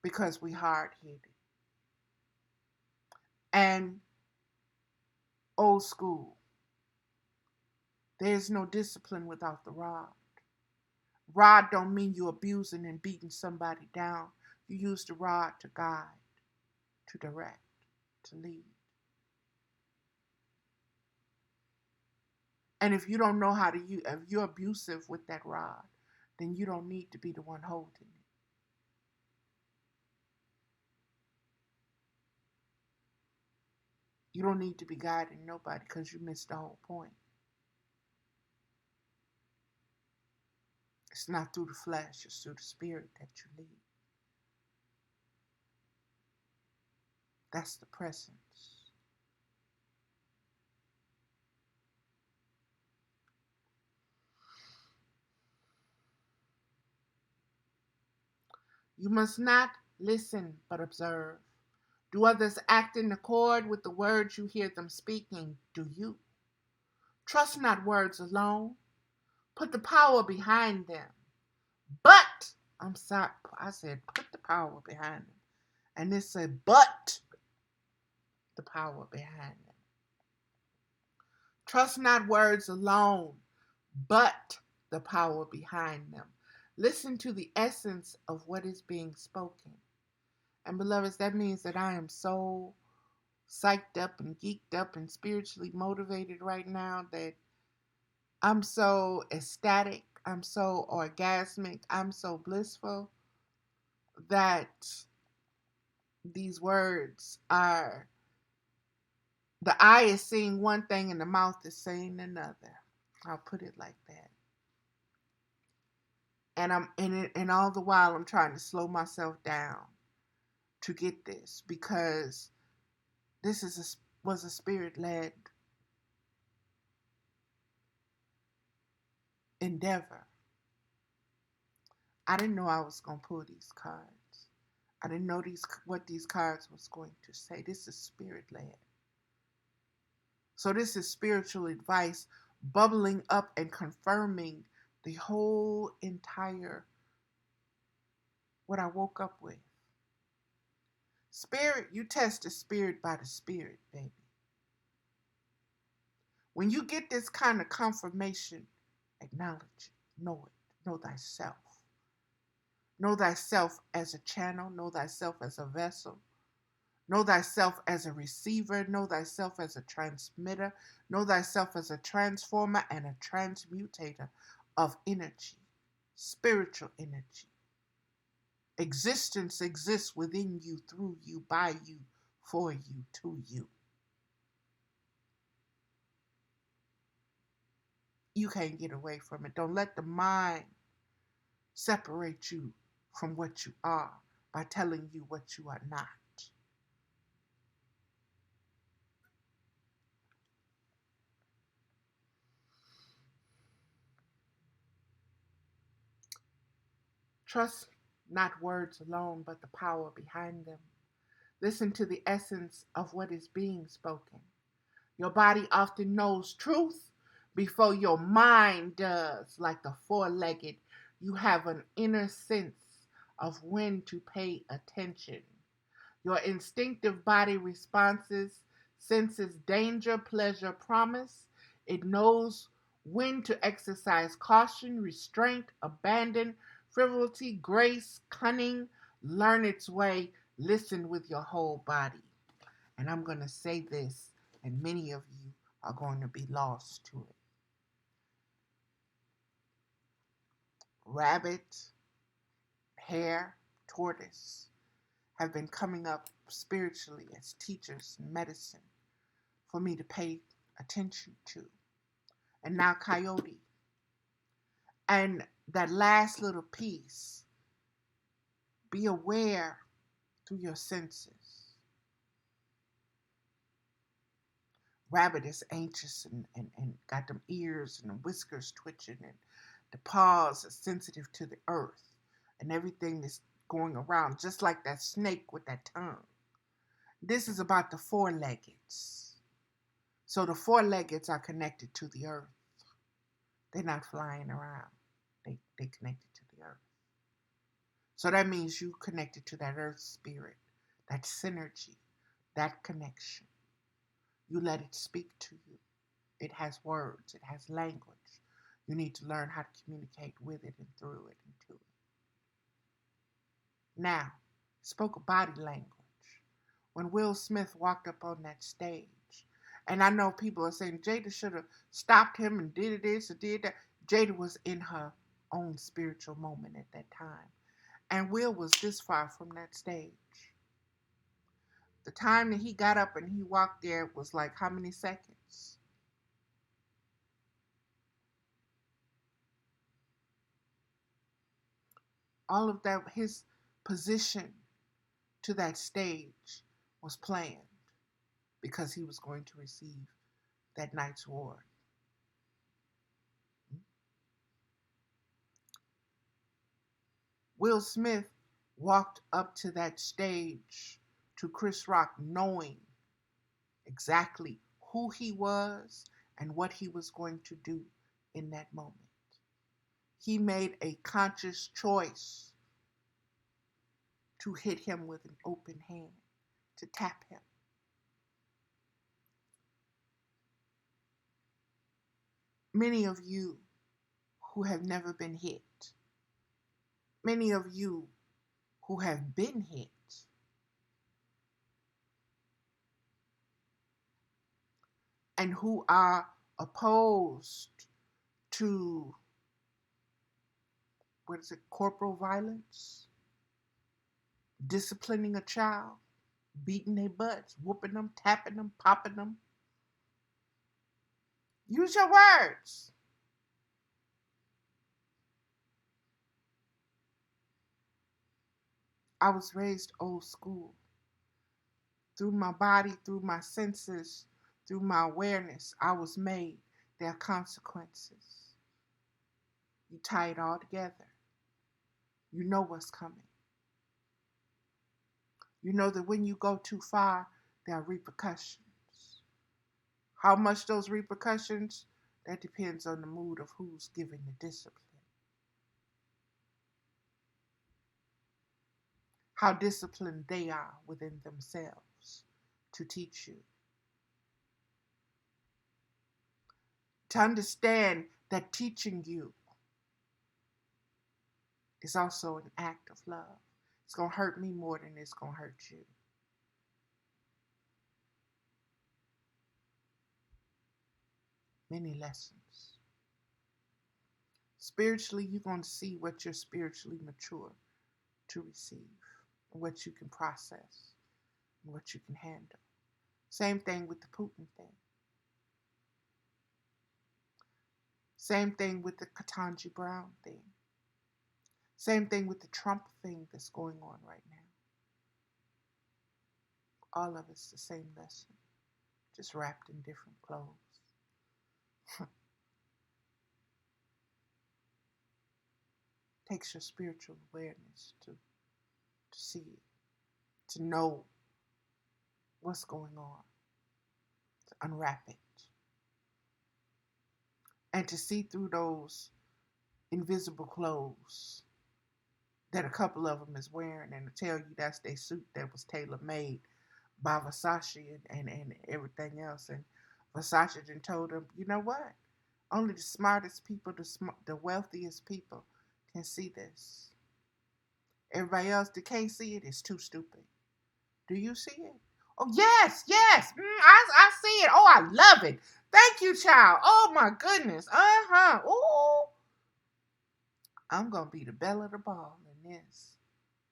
because we hard-headed. And old school. There's no discipline without the rod. Rod don't mean you abusing and beating somebody down. You use the rod to guide, to direct, to lead. And if you don't know how to use, if you're abusive with that rod, then you don't need to be the one holding it. You don't need to be guiding nobody because you missed the whole point. It's not through the flesh, it's through the spirit that you lead. That's the presence. You must not listen but observe. Do others act in accord with the words you hear them speaking? Do you? Trust not words alone. Put the power behind them. But, I'm sorry, I said put the power behind them. And it said, but the power behind them. Trust not words alone, but the power behind them. Listen to the essence of what is being spoken. And beloveds, that means that I am so psyched up and geeked up and spiritually motivated right now that I'm so ecstatic, I'm so orgasmic, I'm so blissful that these words are, the eye is seeing one thing and the mouth is saying another. I'll put it like that. And I'm in it, and all the while I'm trying to slow myself down to get this, because this was a spirit-led endeavor. I didn't know I was going to pull these cards. I didn't know what these cards was going to say. This is spirit-led. So this is spiritual advice bubbling up and confirming the whole entire what I woke up with. Spirit, you test the spirit by the spirit, baby. When you get this kind of confirmation, acknowledge it, know it, know thyself. Know thyself as a channel, know thyself as a vessel, know thyself as a receiver, know thyself as a transmitter, know thyself as a transformer and a transmutator of energy, spiritual energy. Existence exists within you, through you, by you, for you, to you. You can't get away from it. Don't let the mind separate you from what you are by telling you what you are not. Trust not words alone, but the power behind them. Listen to the essence of what is being spoken. Your body often knows truth before your mind does. Like the four-legged, you have an inner sense of when to pay attention. Your instinctive body responses senses danger, pleasure, promise. It knows when to exercise caution, restraint, abandon, frivolity, grace, cunning, learn its way, listen with your whole body. And I'm going to say this, and many of you are going to be lost to it. Rabbit, hare, tortoise have been coming up spiritually as teachers in medicine for me to pay attention to. And now coyote. And that last little piece, be aware through your senses. Rabbit is anxious and got them ears and the whiskers twitching, and the paws are sensitive to the earth and everything that's going around, just like that snake with that tongue. This is about the four-leggeds. So the four-leggeds are connected to the earth. They're not flying around. They connected to the earth. So that means you connected to that earth spirit, that synergy, that connection. You let it speak to you. It has words. It has language. You need to learn how to communicate with it and through it and to it. Now, spoke of body language. When Will Smith walked up on that stage, and I know people are saying Jada should have stopped him and did this or did that. Jada was in her own spiritual moment at that time. And Will was this far from that stage. The time that he got up and he walked there was like how many seconds? All of that, his position to that stage was planned because he was going to receive that night's award. Will Smith walked up to that stage to Chris Rock knowing exactly who he was and what he was going to do in that moment. He made a conscious choice to hit him with an open hand, to tap him. Many of you who have never been hit, many of you who have been hit, and who are opposed to, what is it, corporal violence, disciplining a child, beating their butts, whooping them, tapping them, popping them. Use your words. I was raised old school. Through my body, through my senses, through my awareness, I was made. There are consequences. You tie it all together. You know what's coming. You know that when you go too far, there are repercussions. How much those repercussions? That depends on the mood of who's giving the discipline. How disciplined they are within themselves to teach you. To understand that teaching you is also an act of love. It's going to hurt me more than it's going to hurt you. Many lessons. Spiritually, you're going to see what you're spiritually mature to receive, and what you can process, and what you can handle. Same thing with the Putin thing. Same thing with the Ketanji Brown thing. Same thing with the Trump thing that's going on right now. All of it's the same lesson, just wrapped in different clothes. Takes your spiritual awareness to see it, to know what's going on, to unwrap it, and to see through those invisible clothes that a couple of them is wearing, and to tell you that's their suit that was tailor-made by Versace and everything else. And Versace then told them, you know what? Only the smartest people, the wealthiest people can see this. Everybody else that can't see it is too stupid. Do you see it? Oh, yes, yes. I see it. Oh, I love it. Thank you, child. Oh, my goodness. Ooh. I'm going to be the belle of the ball in this.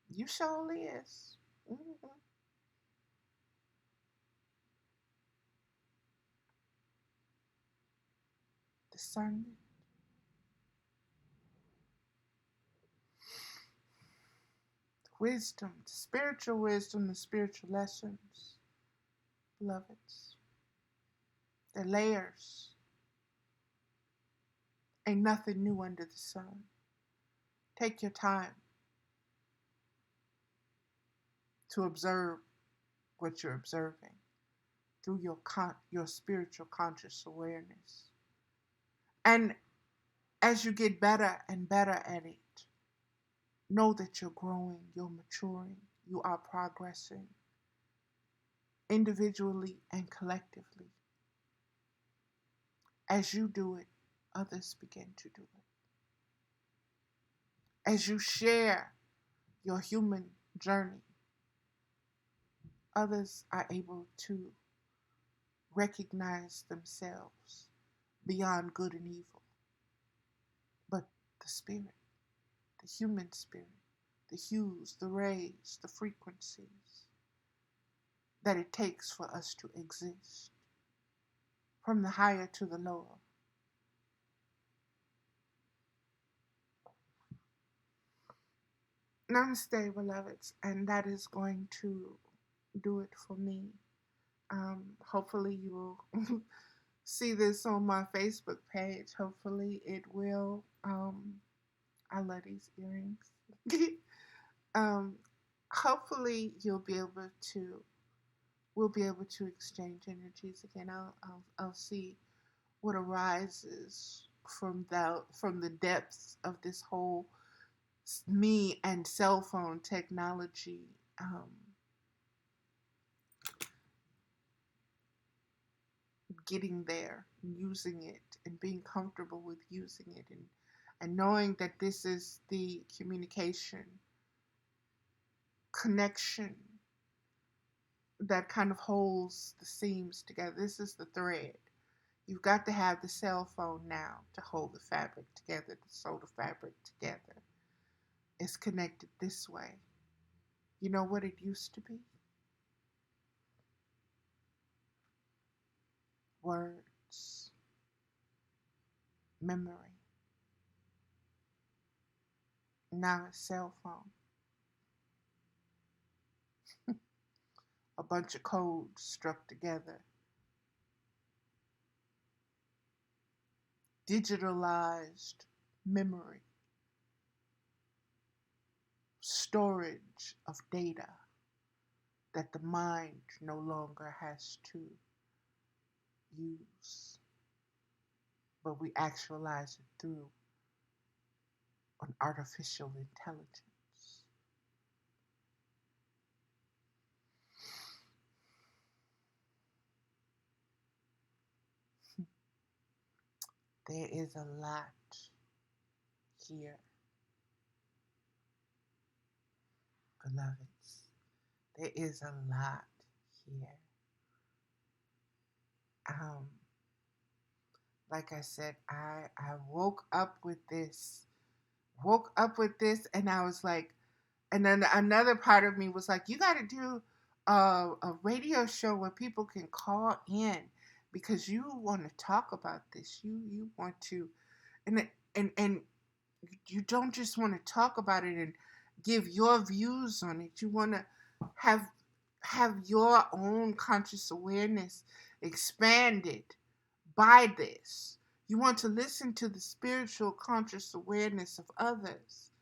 You sure is. Mm-hmm. Discernment. Wisdom, spiritual wisdom, the spiritual lessons, beloveds. The layers. Ain't nothing new under the sun. Take your time to observe what you're observing through your spiritual conscious awareness. And as you get better and better at it, know that you're growing, you're maturing, you are progressing individually and collectively. As you do it, others begin to do it. As you share your human journey, others are able to recognize themselves beyond good and evil. But the spirit, the human spirit, the hues, the rays, the frequencies that it takes for us to exist, from the higher to the lower. Namaste, beloveds, and that is going to do it for me. Hopefully you will see this on my Facebook page. Hopefully it will. I love these earrings. Hopefully we'll be able to exchange energies again. I'll see what arises from the depths of this whole me and cell phone technology getting there and using it and being comfortable with using it, and knowing that this is the communication connection that kind of holds the seams together. This is the thread. You've got to have the cell phone now to hold the fabric together, to sew the fabric together. It's connected this way. You know what it used to be? Words, memory. Now a cell phone. A bunch of codes struck together. Digitalized memory. Storage of data that the mind no longer has to use, but we actualize it through an artificial intelligence. There is a lot here, beloveds. There is a lot here. Um, like I said, I woke up with this, and I was like, and then another part of me was like, you got to do a radio show where people can call in because you want to talk about this. You want to, and you don't just want to talk about it and give your views on it. You want to have your own conscious awareness expanded by this. You want to listen to the spiritual conscious awareness of others,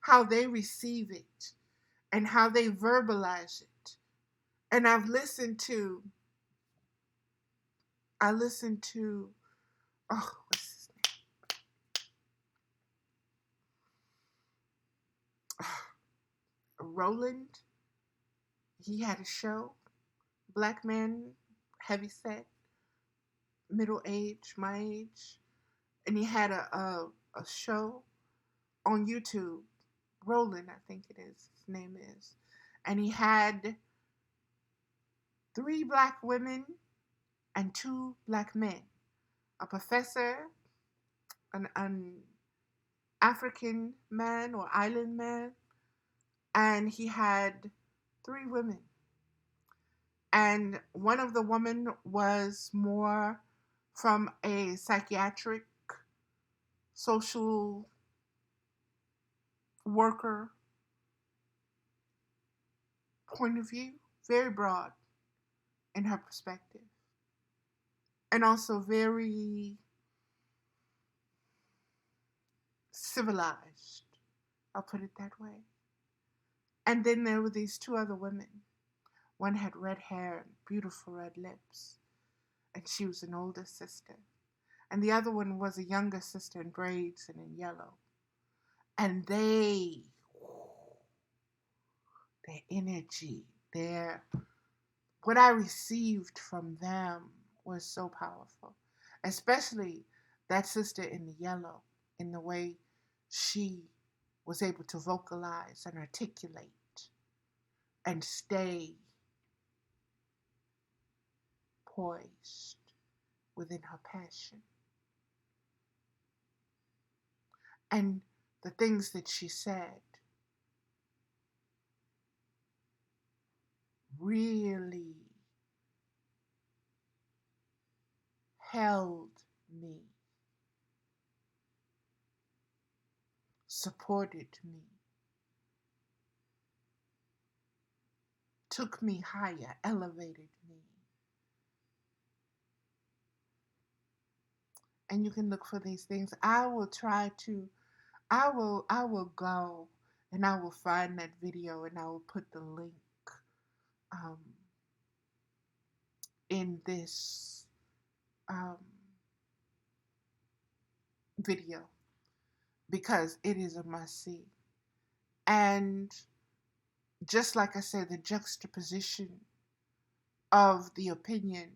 how they receive it and how they verbalize it. And I listened to oh, what's his name? Roland. He had a show, black man, heavy set, middle age, my age, and he had a show on YouTube. Roland, I think it is. His name is, and he had 3 black women and 2 black men, a professor, an African man or island man, and he had 3 women. And one of the women was more from a psychiatric, social worker point of view, very broad in her perspective, and also very civilized. I'll put it that way. And then there were these 2 other women. One had red hair and beautiful red lips, and she was an older sister. And the other one was a younger sister in braids and in yellow. And their energy, what I received from them was so powerful. Especially that sister in the yellow, in the way she was able to vocalize and articulate and stay poised within her passion. And the things that she said really held me, supported me, took me higher, elevated me. And you can look for these things. I will go and I will find that video and I will put the link in this video because it is a must-see. And just like I said, the juxtaposition of the opinions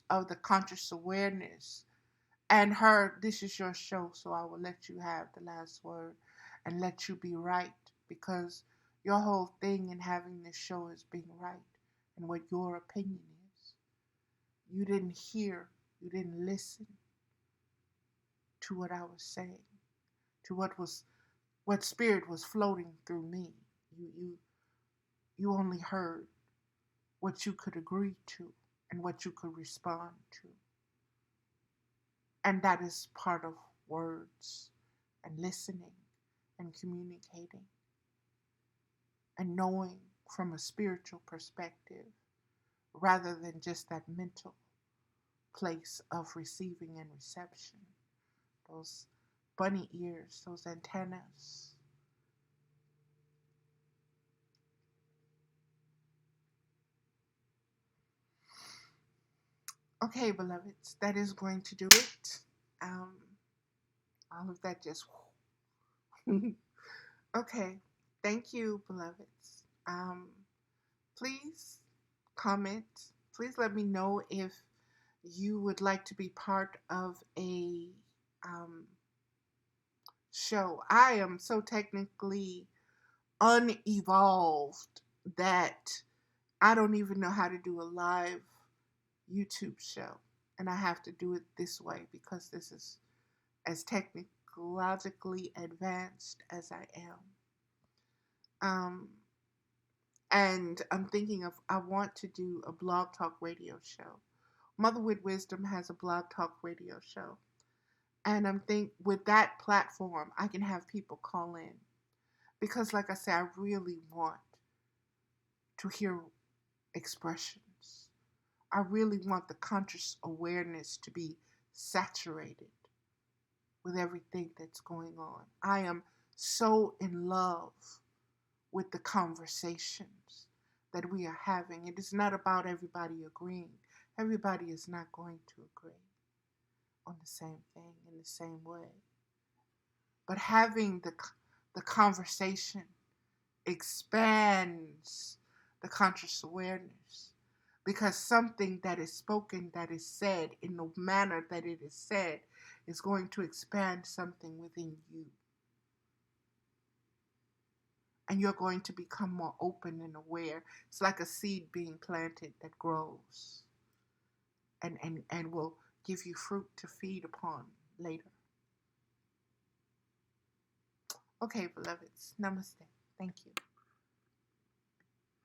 of the conscious awareness and her, this is your show, so I will let you have the last word and let you be right, because your whole thing in having this show is being right and what your opinion is. You didn't hear, you didn't listen to what I was saying, to what spirit was floating through me. You only heard what you could agree to and what you could respond to. And that is part of words and listening and communicating and knowing from a spiritual perspective rather than just that mental place of receiving and reception. Those bunny ears, those antennas. Okay, beloveds, that is going to do it. All of that just. Okay, thank you, beloveds. Please comment. Please let me know if you would like to be part of a show. I am so technically unevolved that I don't even know how to do a live YouTube show. And I have to do it this way because this is as technologically advanced as I am. And I'm thinking of, I want to do a blog talk radio show. Mother with Wisdom has a blog talk radio show. And I'm thinking with that platform, I can have people call in. Because, like I said, I really want to hear expressions. I really want the conscious awareness to be saturated with everything that's going on. I am so in love with the conversations that we are having. It is not about everybody agreeing. Everybody is not going to agree on the same thing in the same way. But having the conversation expands the conscious awareness, because something that is spoken, that is said in the manner that it is said, is going to expand something within you. And you're going to become more open and aware. It's like a seed being planted that grows and will give you fruit to feed upon later. Okay, beloveds. Namaste. Thank you.